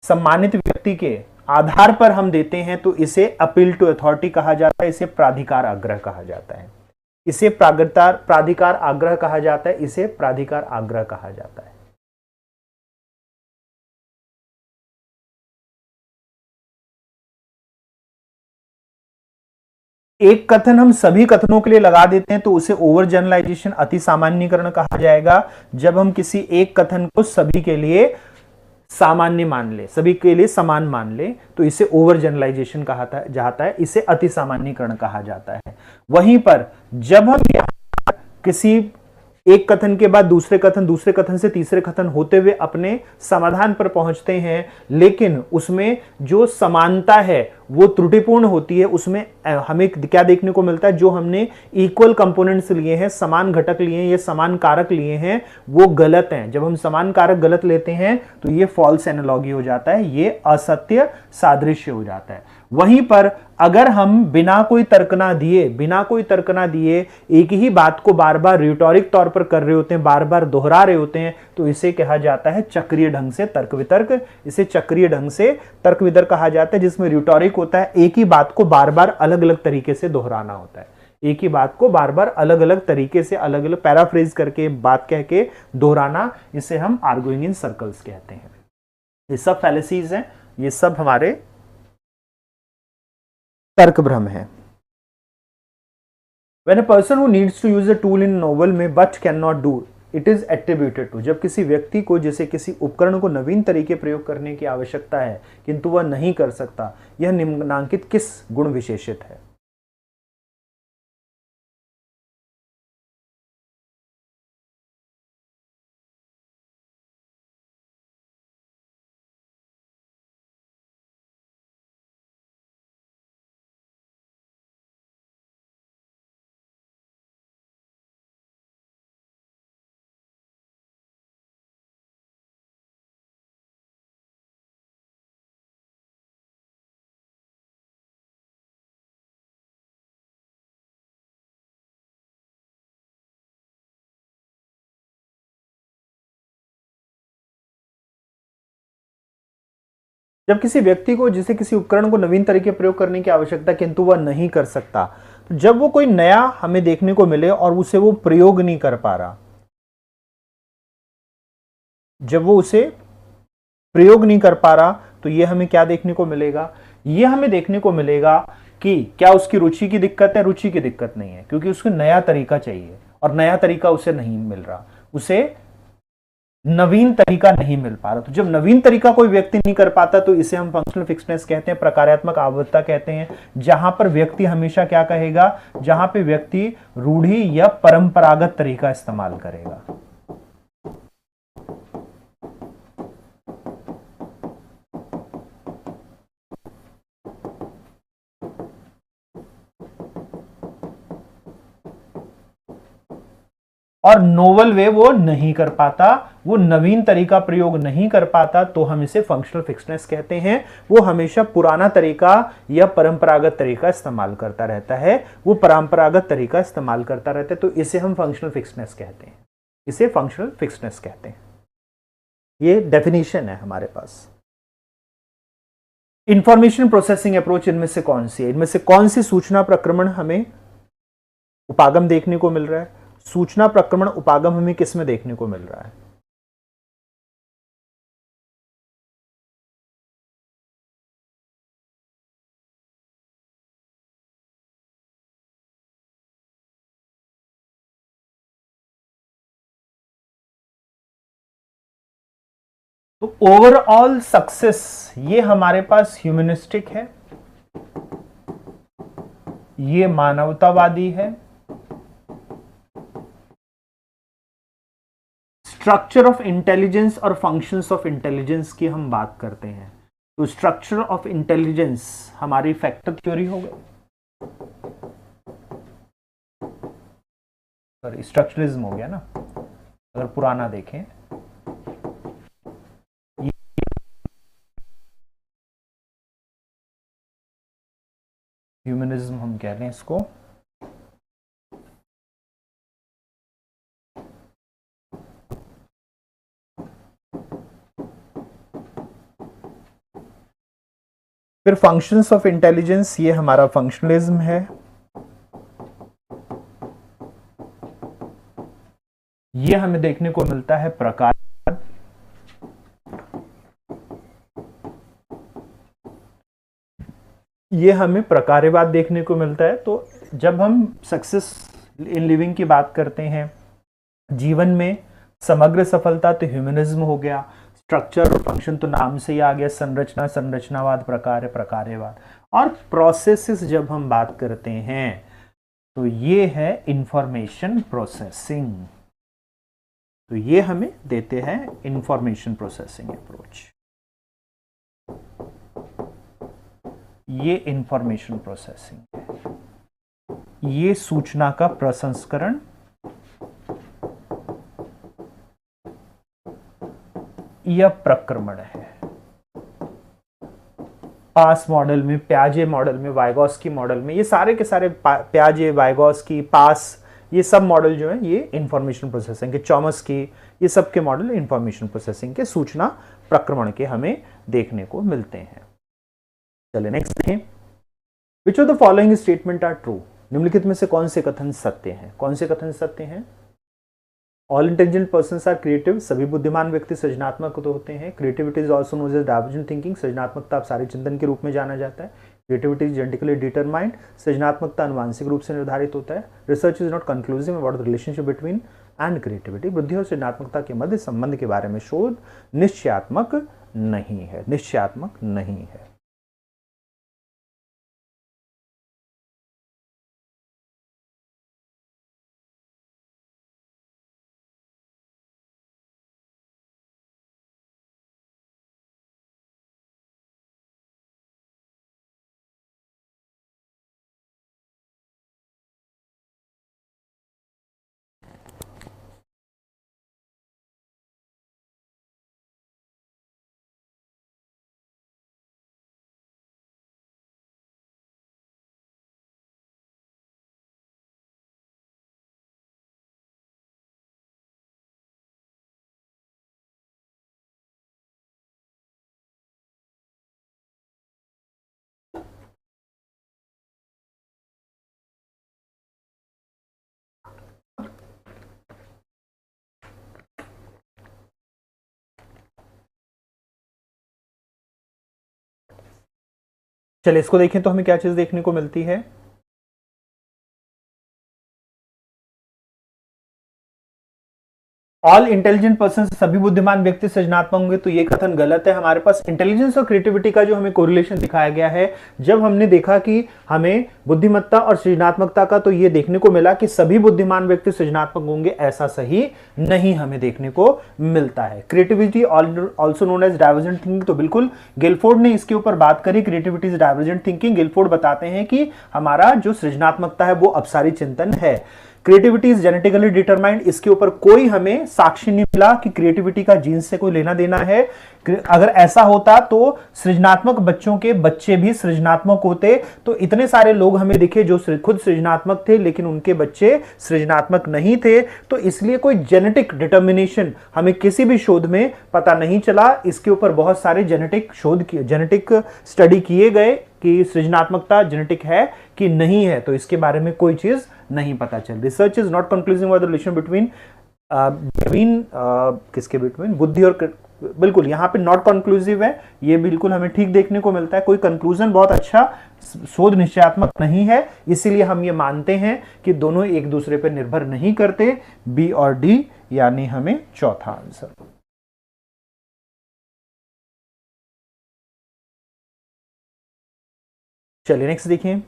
सम्मानित व्यक्ति के आधार पर हम देते हैं तो इसे अपील टू अथॉरिटी कहा जाता है, इसे प्राधिकार आग्रह कहा जाता है, इसे प्राधिकार आग्रह कहा जाता है, इसे प्राधिकार आग्रह कहा जाता है। एक कथन हम सभी कथनों के लिए लगा देते हैं तो उसे ओवर जनरलाइजेशन, अति सामान्यीकरण कहा जाएगा। जब हम किसी एक कथन को सभी के लिए सामान्य मान ले, सभी के लिए समान मान ले तो इसे ओवर जनरलाइजेशन कहा जाता है, इसे अति सामान्यीकरण कहा जाता है। वहीं पर जब हम किसी एक कथन के बाद दूसरे कथन से तीसरे कथन होते हुए अपने समाधान पर पहुंचते हैं, लेकिन उसमें जो समानता है वो त्रुटिपूर्ण होती है, उसमें हमें क्या देखने को मिलता है, जो हमने इक्वल कंपोनेंट्स लिए हैं, समान घटक लिए हैं, ये समान कारक लिए हैं, वो गलत हैं। जब हम समान कारक गलत लेते हैं तो ये फॉल्स एनालॉगी हो जाता है, ये असत्य सादृश्य हो जाता है। वहीं पर अगर हम बिना कोई तर्क ना दिए एक ही बात को बार बार रिटोरिक तौर पर कर रहे होते हैं, बार बार दोहरा रहे होते हैं, तो इसे कहा जाता है चक्रीय ढंग से तर्क वितर्क। इसे चक्रीय ढंग से तर्क वितर्क कहा जाता है, जिसमें रिटोरिक होता है, एक ही बात को बार बार अलग अलग तरीके से दोहराना होता है, एक ही बात को बार बार अलग अलग तरीके से, अलग अलग पैराफ्रेज करके बात कह के दोहराना, इसे हम आर्गुइंग इन सर्कल्स कहते हैं। ये सब फैलेसीज हैं, ये सब हमारे तर्क भ्रम है। When a person who needs to use a tool in novel में but can not do it is attributed to, जब किसी व्यक्ति को जैसे किसी उपकरण को नवीन तरीके प्रयोग करने की आवश्यकता है किंतु वह नहीं कर सकता, यह निम्नांकित किस गुण विशेषित है? जब किसी व्यक्ति को जिसे किसी उपकरण को नवीन तरीके प्रयोग करने की आवश्यकता किंतु वह नहीं कर सकता, तो जब वो कोई नया हमें देखने को मिले और उसे वो प्रयोग नहीं कर पा रहा, जब वो उसे प्रयोग नहीं कर पा रहा, तो ये हमें क्या देखने को मिलेगा? ये हमें देखने को मिलेगा कि क्या उसकी रुचि की दिक्कत है? रुचि की दिक्कत नहीं है, क्योंकि उसको नया तरीका चाहिए और नया तरीका उसे नहीं मिल रहा, उसे नवीन तरीका नहीं मिल पा रहा। तो जब नवीन तरीका कोई व्यक्ति नहीं कर पाता तो इसे हम फंक्शनल फिक्सनेस कहते हैं, प्रकार्यात्मक आवधता कहते हैं, जहां पर व्यक्ति हमेशा क्या कहेगा? जहां पे व्यक्ति रूढ़ि या परंपरागत तरीका इस्तेमाल करेगा। और नोवल वे वो नहीं कर पाता, वो नवीन तरीका प्रयोग नहीं कर पाता, तो हम इसे फंक्शनल फिक्सनेस कहते हैं। वो हमेशा पुराना तरीका या परंपरागत तरीका इस्तेमाल करता रहता है, वो परंपरागत तरीका इस्तेमाल करता रहता है, तो इसे हम फंक्शनल फिक्सनेस कहते हैं, इसे फंक्शनल फिक्सनेस कहते हैं। ये डेफिनेशन है हमारे पास। इंफॉर्मेशन प्रोसेसिंग अप्रोच इनमें से कौन सी है? इनमें से कौन सी सूचना प्रक्रमण हमें उपागम देखने को मिल रहा है? सूचना प्रक्रमण उपागम हमें किस में देखने को मिल रहा है? तो ओवरऑल सक्सेस ये हमारे पास ह्यूमनिस्टिक है, ये मानवतावादी है। स्ट्रक्चर ऑफ इंटेलिजेंस और फंक्शंस ऑफ इंटेलिजेंस की हम बात करते हैं, तो स्ट्रक्चर ऑफ इंटेलिजेंस हमारी फैक्टर थ्योरी हो गई, सॉरी स्ट्रक्चरलिज्म हो गया ना, अगर पुराना देखें। ह्यूमनिज्म हम कह रहे हैं इसको। फिर फंक्शंस ऑफ इंटेलिजेंस, ये हमारा फंक्शनलिज्म है। ये हमें देखने को मिलता है प्रकार, ये हमें प्रकार्यवाद देखने को मिलता है। तो जब हम सक्सेस इन लिविंग की बात करते हैं, जीवन में समग्र सफलता, तो ह्यूमनिज्म हो गया। स्ट्रक्चर और फंक्शन तो नाम से ही आ गया, संरचना संरचनावाद, प्रकार प्रकार्यवाद। और प्रोसेसेस जब हम बात करते हैं तो ये है इंफॉर्मेशन प्रोसेसिंग, तो ये हमें देते हैं इंफॉर्मेशन प्रोसेसिंग अप्रोच। ये इंफॉर्मेशन प्रोसेसिंग है, ये सूचना का प्रसंस्करण या प्रक्रमण है। पास मॉडल में, प्याजे मॉडल में, वाइगॉस्की मॉडल में, ये सारे के सारे प्याजे, वाइगॉस्की, पास, ये सब मॉडल जो है ये इंफॉर्मेशन प्रोसेसिंग के, चॉमस्की, ये सब के मॉडल इंफॉर्मेशन प्रोसेसिंग के सूचना प्रक्रमण के हमें देखने को मिलते हैं। चलिए नेक्स्ट देखें। Which of the following statement are true? निम्नलिखित में से कौन से कथन सत्य हैं? कौन से कथन सत्य हैं? All intelligent persons are creative, सभी बुद्धिमान व्यक्ति सृजनात्मक तो होते हैं। Creativity is also known as divergent thinking, सृजनात्मकता सारे चिंतन के रूप में जाना जाता है। क्रिएटिविटी इज जेनेटिकली डिटरमाइंड, सृजनात्मकता अनुवांशिक रूप से निर्धारित होता है। Research is not conclusive about the relationship between and creativity, बुद्धि और सृजनात्मकता के मध्य संबंध के बारे में शोध निश्चयात्मक नहीं है, निश्चयात्मक नहीं है। चलिए इसको देखें तो हमें क्या चीज देखने को मिलती है। ऑल इंटेलिजेंट पर्सन, सभी बुद्धिमान व्यक्ति सृजनात्मक होंगे, तो ये कथन गलत है। हमारे पास इंटेलिजेंस और क्रिएटिविटी का जो हमें कोरिलेशन दिखाया गया है, जब हमने देखा कि हमें बुद्धिमत्ता और सृजनात्मकता का, तो ये देखने को मिला कि सभी बुद्धिमान व्यक्ति सृजनात्मक होंगे, ऐसा सही नहीं हमें देखने को मिलता है। Creativity also known as divergent thinking, तो बिल्कुल गिलफोर्ड ने इसके ऊपर बात करी, creativity is divergent thinking. Guilford बताते हैं कि हमारा जो सृजनात्मकता है वो अपसारी चिंतन है। क्रिएटिविटी इज जेनेटिकली डिटरमाइंड, इसके ऊपर कोई हमें साक्ष्य नहीं मिला कि क्रिएटिविटी का जीन से कोई लेना देना है। अगर ऐसा होता तो सृजनात्मक बच्चों के बच्चे भी सृजनात्मक होते, तो इतने सारे लोग हमें दिखे जो खुद सृजनात्मक थे लेकिन उनके बच्चे सृजनात्मक नहीं थे। तो इसलिए कोई जेनेटिक डिटर्मिनेशन हमें किसी भी शोध में पता नहीं चला। इसके ऊपर बहुत सारे जेनेटिक स्टडी किए गए कि सृजनात्मकता जेनेटिक है कि नहीं है, तो इसके बारे में कोई चीज नहीं पता चल। Research is not conclusive about the relation between किसके बिटवीन बुद्धि और, बिल्कुल यहां पे नॉट कंक्लूसिव है, ये बिल्कुल हमें ठीक देखने को मिलता है। कोई कंक्लूजन बहुत अच्छा, शोध निश्चयात्मक नहीं है, इसीलिए हम ये मानते हैं कि दोनों एक दूसरे पर निर्भर नहीं करते। बी और डी यानी हमें चौथा आंसर। चलिए नेक्स्ट देखिए।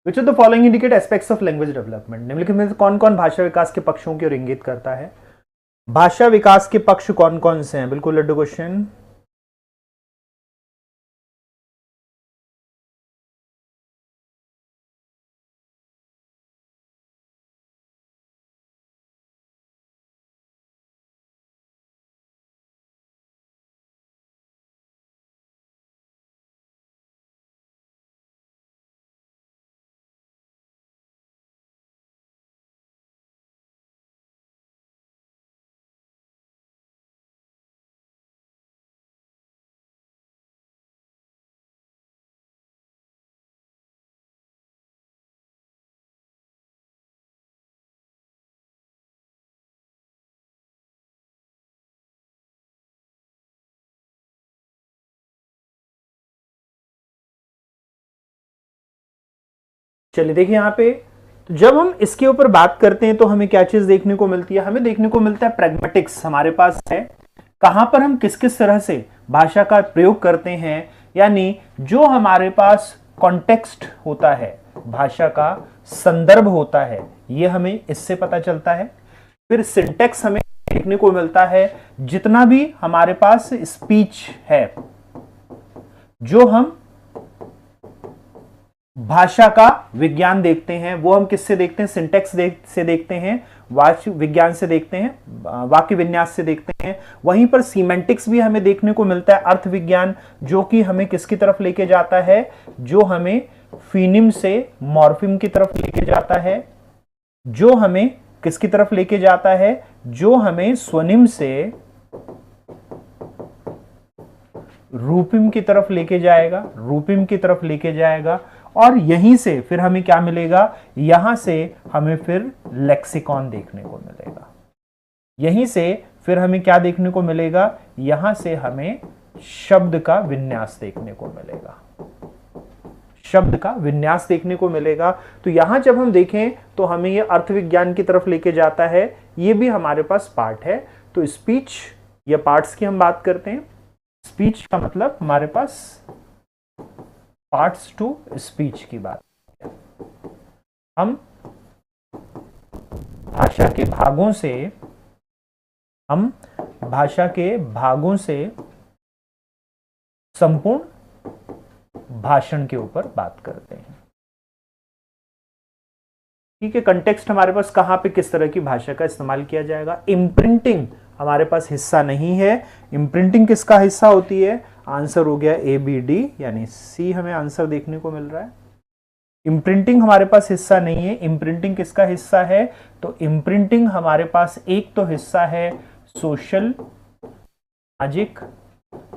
Which of the following indicate aspects of language development? निम्नलिखित में से कौन कौन भाषा विकास के पक्षों की ओर इंगित करता है? भाषा विकास के पक्ष कौन कौन से हैं? बिल्कुल लड्डू क्वेश्चन। चलिए देखिए यहां पे, तो जब हम इसके ऊपर बात करते हैं तो हमें क्या चीज देखने को मिलती है? हमें देखने को मिलता है प्रैग्मेटिक्स हमारे पास है, कहां पर हम किस किस तरह से भाषा का प्रयोग करते हैं, यानी जो हमारे पास कॉन्टेक्स्ट होता है, भाषा का संदर्भ होता है, यह हमें इससे पता चलता है। फिर सिंटेक्स हमें देखने को मिलता है, जितना भी हमारे पास स्पीच है, जो हम भाषा का विज्ञान देखते हैं, वो हम किससे देखते हैं? सिंटेक्स से देखते हैं, वाक्य विज्ञान से देखते हैं, वाक्य विन्यास से देखते हैं। वहीं पर सीमेंटिक्स भी हमें देखने को मिलता है, अर्थ विज्ञान, जो कि हमें किसकी तरफ लेके जाता है? जो हमें फिनिम से मॉर्फिम की तरफ लेके जाता है। जो हमें किसकी तरफ लेके जाता है? जो हमें स्वनिम से रूपिम की तरफ लेके जाएगा, रूपिम की तरफ लेके जाएगा। और यहीं से फिर हमें क्या मिलेगा? यहां से हमें फिर लेक्सिकॉन देखने को मिलेगा। यहीं से फिर हमें क्या देखने को मिलेगा, यहां से हमें शब्द का विन्यास देखने को मिलेगा, शब्द का विन्यास देखने को मिलेगा। तो यहां जब हम देखें तो हमें ये अर्थ विज्ञान की तरफ लेके जाता है, ये भी हमारे पास पार्ट है। तो स्पीच या पार्ट्स की हम बात करते हैं। स्पीच का मतलब हमारे पास पार्ट्स टू स्पीच की बात, हम भाषा के भागों से, हम भाषा के भागों से संपूर्ण भाषण के ऊपर बात करते हैं। ठीक है, कंटेक्स्ट हमारे पास कहां पे किस तरह की भाषा का इस्तेमाल किया जाएगा। इम्प्रिंटिंग हमारे पास हिस्सा नहीं है। इम्प्रिंटिंग किसका हिस्सा होती है, आंसर हो गया ए बी डी, यानी सी हमें आंसर देखने को मिल रहा है। इम्प्रिंटिंग हमारे पास हिस्सा नहीं है। इम्प्रिंटिंग किसका हिस्सा है, तो इम्प्रिंटिंग हमारे पास एक तो हिस्सा है सोशल सामाजिक,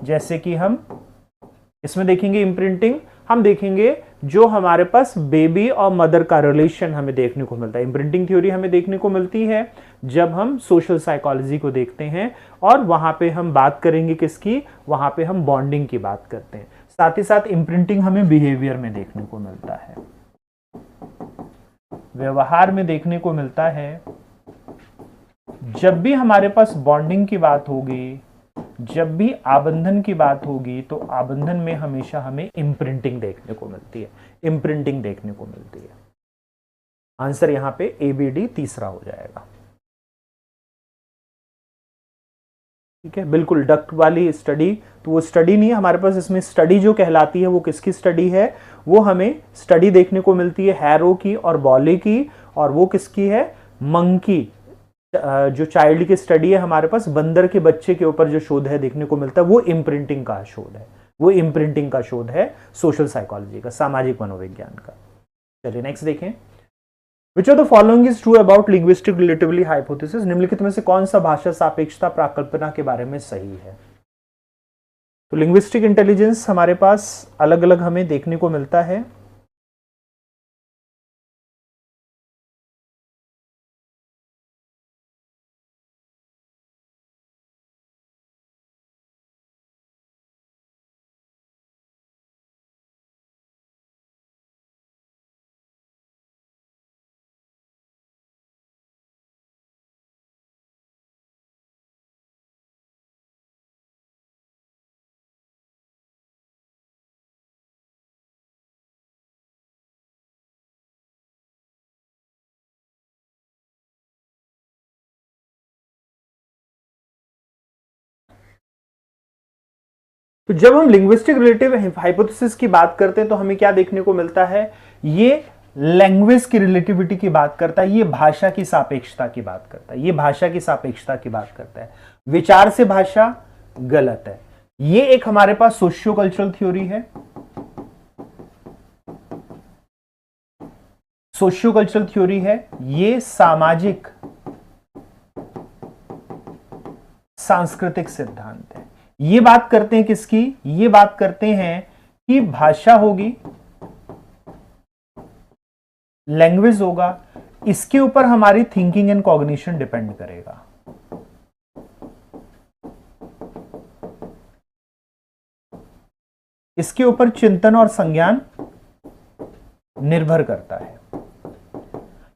जैसे कि हम इसमें देखेंगे इम्प्रिंटिंग, हम देखेंगे जो हमारे पास बेबी और मदर का रिलेशन हमें देखने को मिलता है। इम्प्रिंटिंग थ्योरी हमें देखने को मिलती है जब हम सोशल साइकोलॉजी को देखते हैं, और वहां पे हम बात करेंगे किसकी, वहां पे हम बॉन्डिंग की बात करते हैं। साथ ही साथ इम्प्रिंटिंग हमें बिहेवियर में देखने को मिलता है, व्यवहार में देखने को मिलता है। जब भी हमारे पास बॉन्डिंग की बात होगी, जब भी आबंधन की बात होगी, तो आबंधन में हमेशा हमें इम्प्रिंटिंग देखने को मिलती है, इम्प्रिंटिंग देखने को मिलती है। आंसर यहां पे ए बी डी तीसरा हो जाएगा। ठीक है, बिल्कुल डक्ट वाली स्टडी, तो वो स्टडी नहीं है हमारे पास। इसमें स्टडी जो कहलाती है वो किसकी स्टडी है, वो हमें स्टडी देखने को मिलती है हैरो की और बॉले की, और वो किसकी है, मंकी, जो चाइल्ड की स्टडी है हमारे पास, बंदर के बच्चे के ऊपर जो शोध है देखने को मिलता है, वो इम्प्रिंटिंग का शोध है, वो इम्प्रिंटिंग का शोध है सोशल साइकोलॉजी का, सामाजिक मनोविज्ञान का। चलिए नेक्स्ट देखें। Which of the following is true about linguistic relativity hypothesis? निम्नलिखित में से कौन सा भाषा सापेक्षता प्राकल्पना के बारे में सही है। तो लिंग्विस्टिक इंटेलिजेंस हमारे पास अलग अलग हमें देखने को मिलता है। तो जब हम लिंग्विस्टिक रिलेटिव हाइपोथेसिस की बात करते हैं तो हमें क्या देखने को मिलता है, ये लैंग्वेज की रिलेटिविटी की बात करता है, ये भाषा की सापेक्षता की बात करता है, ये भाषा की सापेक्षता की बात करता है। विचार से भाषा गलत है। ये एक हमारे पास सोशियो कल्चरल थ्योरी है, सोशियो कल्चरल थ्योरी है, ये सामाजिक सांस्कृतिक सिद्धांत है। ये बात करते हैं किसकी, ये बात करते हैं कि भाषा होगी, लैंग्वेज होगा, इसके ऊपर हमारी थिंकिंग एंड कॉग्निशन डिपेंड करेगा। इसके ऊपर चिंतन और संज्ञान निर्भर करता है।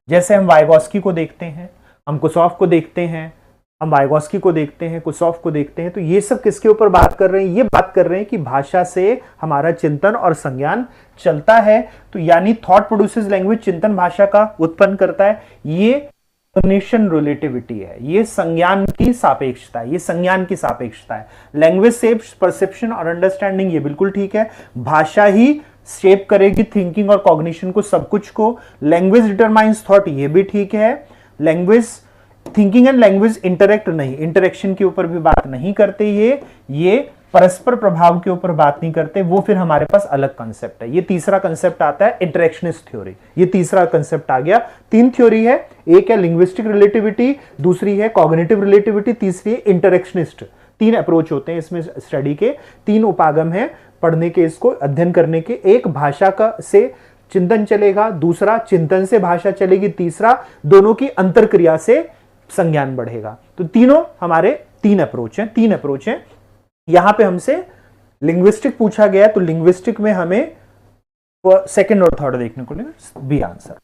जैसे हम वाइगॉस्की को देखते हैं, हम कुसॉफ को देखते हैं, हम वाइगॉस्की को देखते हैं, कुसॉफ को देखते हैं, तो ये सब किसके ऊपर बात कर रहे हैं, ये बात कर रहे हैं कि भाषा से हमारा चिंतन और संज्ञान चलता है। तो यानी थॉट प्रोड्यूसेस लैंग्वेज, चिंतन भाषा का उत्पन्न करता है। ये कॉग्निशन रिलेटिविटी है, ये संज्ञान की सापेक्षता है, ये संज्ञान की सापेक्षता है। लैंग्वेज शेप्स परसेप्शन और अंडरस्टैंडिंग, ये बिल्कुल ठीक है। भाषा ही शेप करेगी थिंकिंग और कॉग्निशन को, सब कुछ को। लैंग्वेज डिटरमाइंस थॉट, ये भी ठीक है। Language, thinking and language interact नहीं, इंटरेक्शन के ऊपर भी बात नहीं करते, ये परस्पर प्रभाव के ऊपर बात नहीं करते, वो फिर हमारे पास अलग कंसेप्ट है। ये तीसरा कंसेप्ट आता है इंटरेक्शनिस्ट थ्योरी, ये तीसरा कंसेप्ट आ गया। तीन थ्योरी है, एक है लिंग्विस्टिक रिलेटिविटी, दूसरी है कॉग्निटिव रिलेटिविटी, तीसरी है इंटरेक्शनिस्ट। तीन अप्रोच होते हैं इसमें स्टडी के, तीन उपागम है पढ़ने के, इसको अध्ययन करने के। एक भाषा का से चिंतन चलेगा, दूसरा चिंतन से भाषा चलेगी, तीसरा दोनों की अंतरक्रिया से संज्ञान बढ़ेगा। तो तीनों हमारे तीन अप्रोच हैं। यहां पे हमसे लिंग्विस्टिक पूछा गया, तो लिंग्विस्टिक में हमें सेकंड और थर्ड देखने को मिले बी आंसर।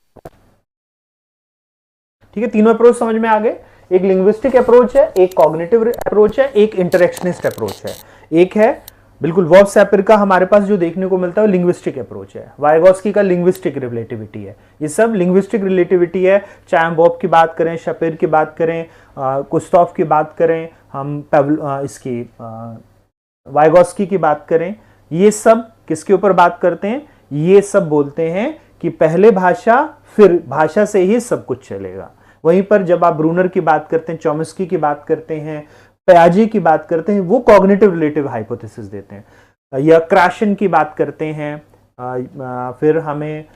ठीक है, तीनों अप्रोच समझ में आ गए। एक लिंग्विस्टिक अप्रोच है, एक कॉग्निटिव अप्रोच है, एक इंटरेक्शनिस्ट अप्रोच है। एक है बिल्कुल वर्ब सैपर का हमारे पास जो देखने को मिलता है लिंग्विस्टिक अप्रोच है। वाइगोस्की का लिंग्विस्टिक रिलेटिविटी है। ये सब लिंग्विस्टिक रिलेटिविटी है, चाहे हम बॉब की बात करें, शपेर की बात करें, कुस्तोफ की बात करें, हम इसकी वाइगोस्की की बात करें, ये सब किसके ऊपर बात करते हैं? ये सब बोलते हैं कि पहले भाषा, फिर भाषा से ही सब कुछ चलेगा। वहीं पर जब आप ब्रूनर की बात करते हैं, चॉम्स्की की बात करते हैं, पियाजे की बात करते हैं, वो कॉग्निटिव रिलेटिव हाइपोथेसिस देते हैं। या क्राशन की बात करते हैं, फिर हमें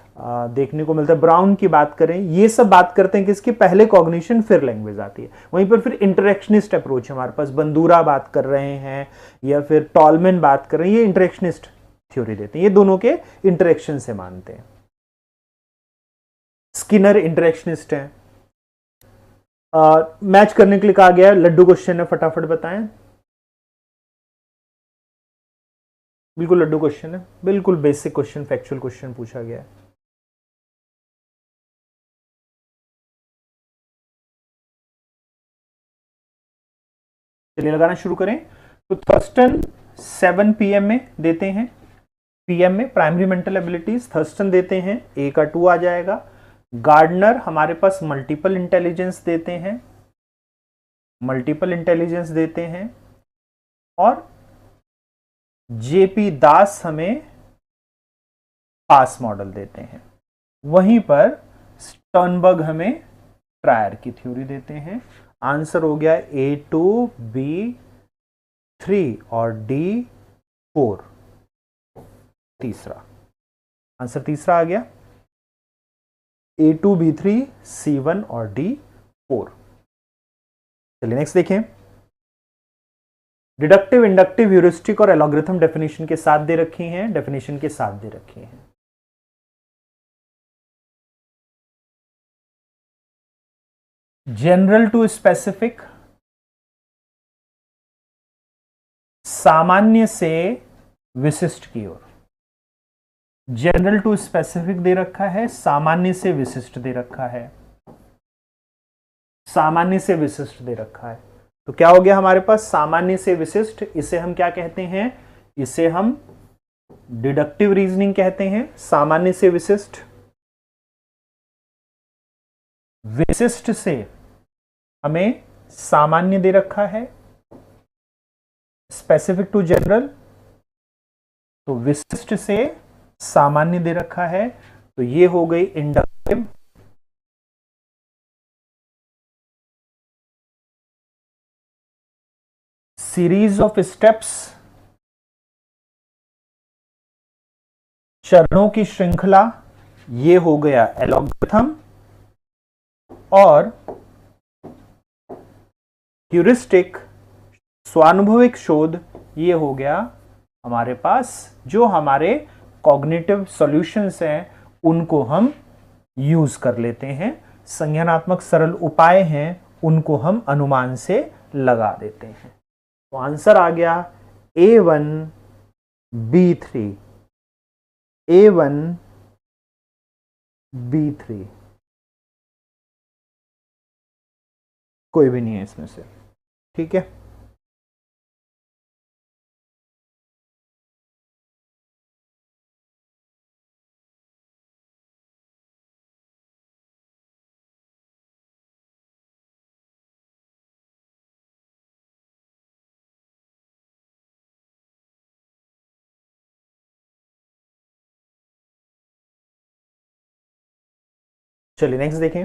देखने को मिलता है ब्राउन की बात करें, ये सब बात करते हैं किसकी? पहले कॉग्निशन फिर लैंग्वेज आती है। वहीं पर फिर इंटरेक्शनिस्ट अप्रोच हमारे पास, बंदूरा बात कर रहे हैं या फिर टॉलमैन बात कर रहे हैं, ये इंटरेक्शनिस्ट थ्योरी देते हैं। ये दोनों के इंटरेक्शन से मानते हैं। स्किनर इंटरेक्शनिस्ट है। मैच करने के लिए कहा गया है। लड्डू क्वेश्चन है, फटाफट बताएं। बिल्कुल लड्डू क्वेश्चन है, बिल्कुल बेसिक क्वेश्चन, फैक्चुअल क्वेश्चन पूछा गया है। चलिए लगाना शुरू करें। तो थर्स्टन 7 PM में देते हैं, PM में प्राइमरी मेंटल एबिलिटीज थर्स्टन देते हैं, A का 2 आ जाएगा। गार्डनर हमारे पास मल्टीपल इंटेलिजेंस देते हैं, और JP दास हमें पास मॉडल देते हैं। वहीं पर स्टर्नबर्ग हमें ट्रायर की थ्योरी देते हैं। आंसर हो गया A2 B3 और D4। तीसरा आंसर तीसरा आ गया, A2 B3 C1 और D4। चलिए नेक्स्ट देखें। डिडक्टिव, इंडक्टिव, ह्यूरिस्टिक और एलॉग्रिथम डेफिनेशन के साथ दे रखी हैं, जनरल टू स्पेसिफिक, सामान्य से विशिष्ट की ओर। जनरल टू स्पेसिफिक दे रखा है, सामान्य से विशिष्ट दे रखा है, तो क्या हो गया हमारे पास? सामान्य से विशिष्ट, इसे हम क्या कहते हैं? इसे हम डिडक्टिव रीजनिंग कहते हैं। सामान्य से विशिष्ट, विशिष्ट से हमें सामान्य दे रखा है, स्पेसिफिक टू जनरल, तो विशिष्ट से सामान्य दे रखा है, तो ये हो गई इंडक्टिव। सीरीज ऑफ स्टेप्स, चरणों की श्रृंखला, ये हो गया एलॉग्रिथम। और ह्यूरिस्टिक, स्वानुभविक शोध, ये हो गया हमारे पास जो हमारे कॉग्निटिव सॉल्यूशंस हैं उनको हम यूज कर लेते हैं। संज्ञानात्मक सरल उपाय हैं उनको हम अनुमान से लगा देते हैं। तो आंसर आ गया A1 B3, A1 B3। कोई भी नहीं है इसमें से, ठीक है। चलिए नेक्स्ट देखें।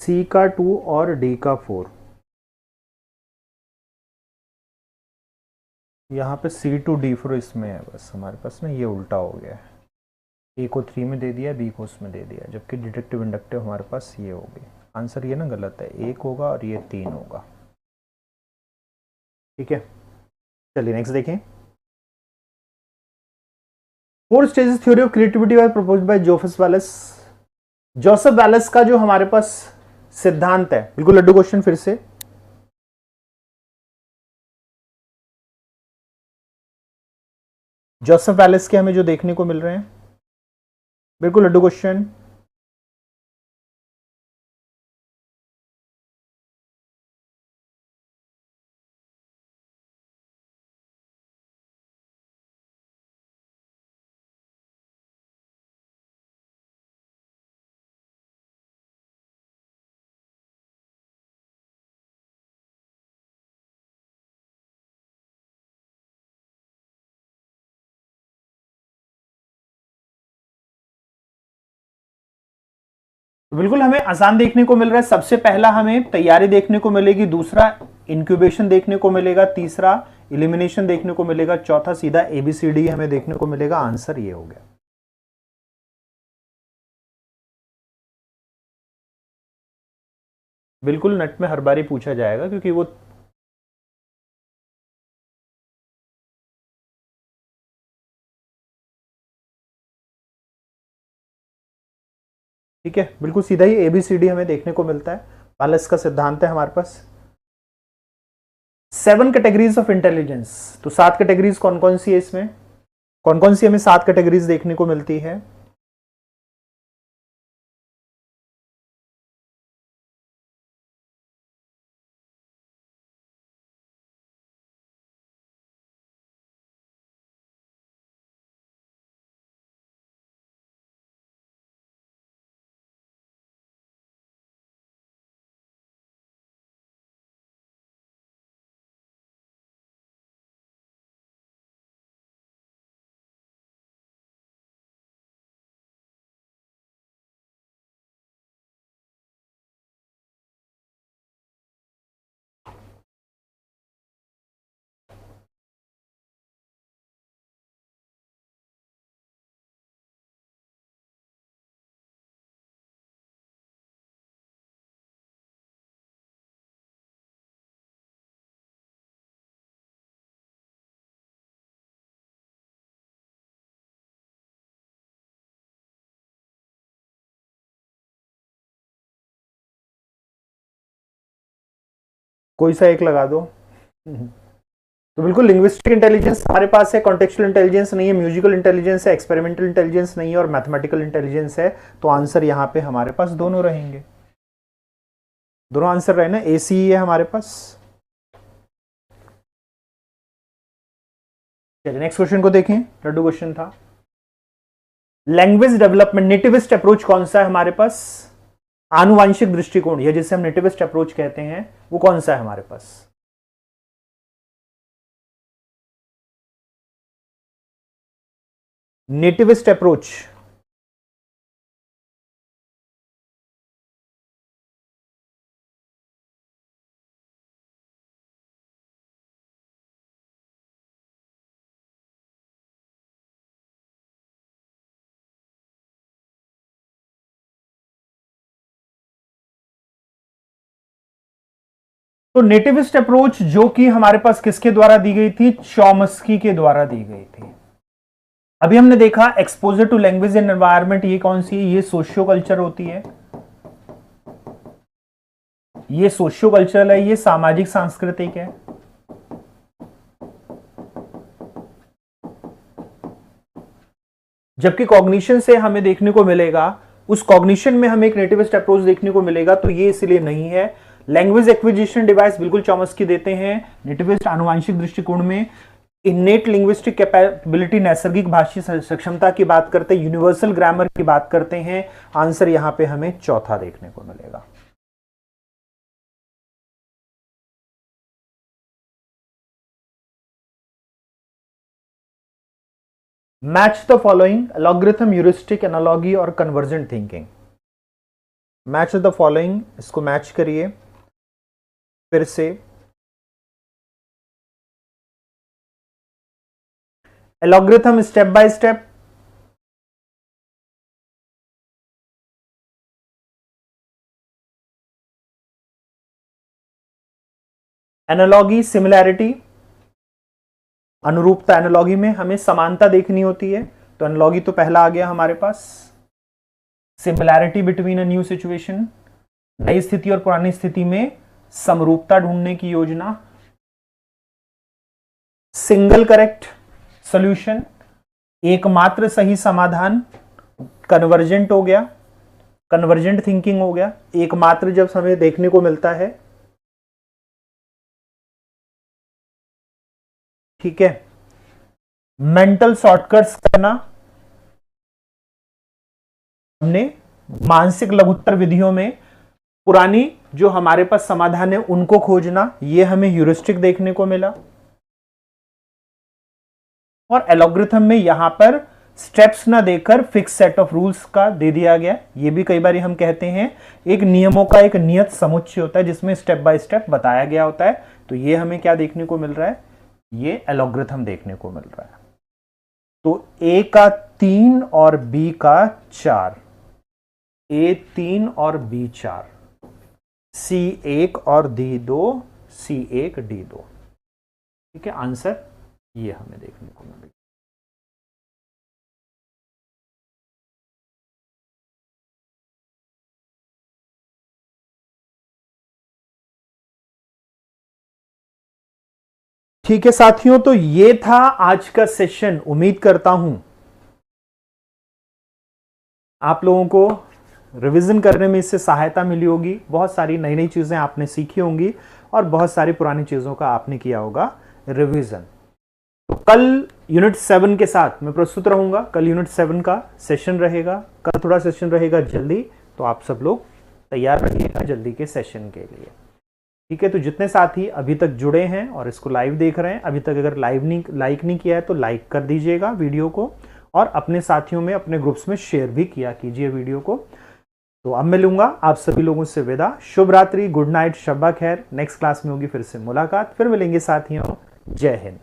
C का 2 और D का 4। यहाँ पे C2 D4 इसमें है, बस हमारे पास ना ये उल्टा हो गया है। A को 3 में दे दिया, B को उसमें दे दिया, जबकि डिडक्टिव इंडक्टिव हमारे पास ये होगी। आंसर ये ना गलत है, 1 होगा और ये 3 होगा, ठीक है। चलिए नेक्स्ट देखें। 4 stages theory of creativity was proposed by Joseph wireless. Joseph Wallace का जो हमारे पास सिद्धांत है, बिल्कुल लड्डू क्वेश्चन फिर से। जोसेफ वैलेस के हमें जो देखने को मिल रहे हैं, बिल्कुल लड्डू क्वेश्चन। बिल्कुल हमें आसान देखने को मिल रहा है। सबसे पहला हमें तैयारी देखने को मिलेगी, दूसरा इंक्यूबेशन देखने को मिलेगा, तीसरा इलिमिनेशन देखने को मिलेगा, चौथा सीधा एबीसीडी हमें देखने को मिलेगा। आंसर ये हो गया। बिल्कुल नेट में हर बार ही पूछा जाएगा क्योंकि वो ठीक है, बिल्कुल सीधा ही एबीसीडी हमें देखने को मिलता है। वालेस का सिद्धांत है हमारे पास। 7 कैटेगरीज ऑफ इंटेलिजेंस, तो 7 कैटेगरीज कौन कौन सी है इसमें, कौन कौन सी हमें 7 कैटेगरीज देखने को मिलती है। कोई सा एक लगा दो। तो बिल्कुल लिंग्विस्टिक इंटेलिजेंस हमारे पास है, कॉन्टेक्चुअल इंटेलिजेंस नहीं है, म्यूजिकल इंटेलिजेंस है, एक्सपेरिमेंटल इंटेलिजेंस नहीं है और मैथमेटिकल इंटेलिजेंस है। तो आंसर यहां पे हमारे पास दोनों रहेंगे, दोनों आंसर रहे ना, ए सी है हमारे पास। चलिए नेक्स्ट क्वेश्चन को देखें। लड्डू क्वेश्चन था लैंग्वेज डेवलपमेंट, नेटिविस्ट अप्रोच कौन सा है हमारे पास, आनुवांशिक दृष्टिकोण या जिसे हम नेटिविस्ट अप्रोच कहते हैं, वो कौन सा है हमारे पास। नेटिविस्ट अप्रोच, तो नेटिविस्ट अप्रोच जो कि हमारे पास किसके द्वारा दी गई थी, चॉम्स्की के द्वारा दी गई थी। अभी हमने देखा exposure to language and environment, ये कौन सी है, ये सोशियो कल्चर होती है, ये सोशियो कल्चरल है, ये सामाजिक सांस्कृतिक है। जबकि कॉग्निशन से हमें देखने को मिलेगा, उस कॉग्निशन में हमें एक नेटिविस्ट अप्रोच देखने को मिलेगा, तो ये इसलिए नहीं है। लैंग्वेज एक्विजिशन डिवाइस बिल्कुल चॉम्स्की देते हैं। नेटिविस्ट आनुवांशिक दृष्टिकोण में इन्नेट लिंग्विस्टिक कैपेबिलिटी, नैसर्गिक भाषी सक्षमता की बात करते हैं, यूनिवर्सल ग्रामर की बात करते हैं। आंसर यहां पे हमें चौथा देखने को मिलेगा। Match the following, logarithm, heuristic, analogy और convergent thinking. Match the following, इसको मैच करिए फिर से। Logarithm step by step, analogy similarity, अनुरूपता, एनालॉगी में हमें समानता देखनी होती है, तो एनालॉगी तो पहला आ गया हमारे पास। Similarity between a new situation, नई स्थिति और पुरानी स्थिति में समरूपता ढूंढने की योजना, सिंगल करेक्ट सॉल्यूशन, एकमात्र सही समाधान, कन्वर्जेंट हो गया, कन्वर्जेंट थिंकिंग हो गया, एकमात्र जब हमें देखने को मिलता है, ठीक है, मेंटल शॉर्टकट्स करना, हमने मानसिक लघुत्तर विधियों में पुरानी जो हमारे पास समाधान है उनको खोजना, ये हमें ह्यूरिस्टिक देखने को मिला। और एल्गोरिथम में यहां पर स्टेप्स ना देकर फिक्स सेट ऑफ रूल्स का दे दिया गया। ये भी कई बार हम कहते हैं एक नियमों का एक नियत समुच्चय होता है जिसमें स्टेप बाय स्टेप बताया गया होता है। तो ये हमें क्या देखने को मिल रहा है, ये एल्गोरिथम देखने को मिल रहा है। तो ए का 3 और बी का 4, ए 3 और बी 4, सी 1 और डी 2, सी 1 डी 2। ठीक है, आंसर ये हमें देखने को मिलेगा। ठीक है साथियों, तो ये था आज का सेशन। उम्मीद करता हूं आप लोगों को रिवीजन करने में इससे सहायता मिली होगी। बहुत सारी नई नई चीजें आपने सीखी होंगी और बहुत सारी पुरानी चीजों का आपने किया होगा रिवीजन। तो कल यूनिट 7 के साथ मैं प्रस्तुत रहूंगा। कल यूनिट 7 का सेशन रहेगा। कल थोड़ा सेशन रहेगा जल्दी, तो आप सब लोग तैयार रहिएगा जल्दी के सेशन के लिए। ठीक है, तो जितने साथी अभी तक जुड़े हैं और इसको लाइव देख रहे हैं, अभी तक अगर लाइक नहीं किया है तो लाइक कर दीजिएगा वीडियो को, और अपने साथियों में अपने ग्रुप्स में शेयर भी किया कीजिए वीडियो को। तो अब मिलूंगा आप सभी लोगों से विदा। शुभ रात्रि, गुड नाइट, शब्बा खैर। नेक्स्ट क्लास में होगी फिर से मुलाकात। फिर मिलेंगे साथियों। जय हिंद।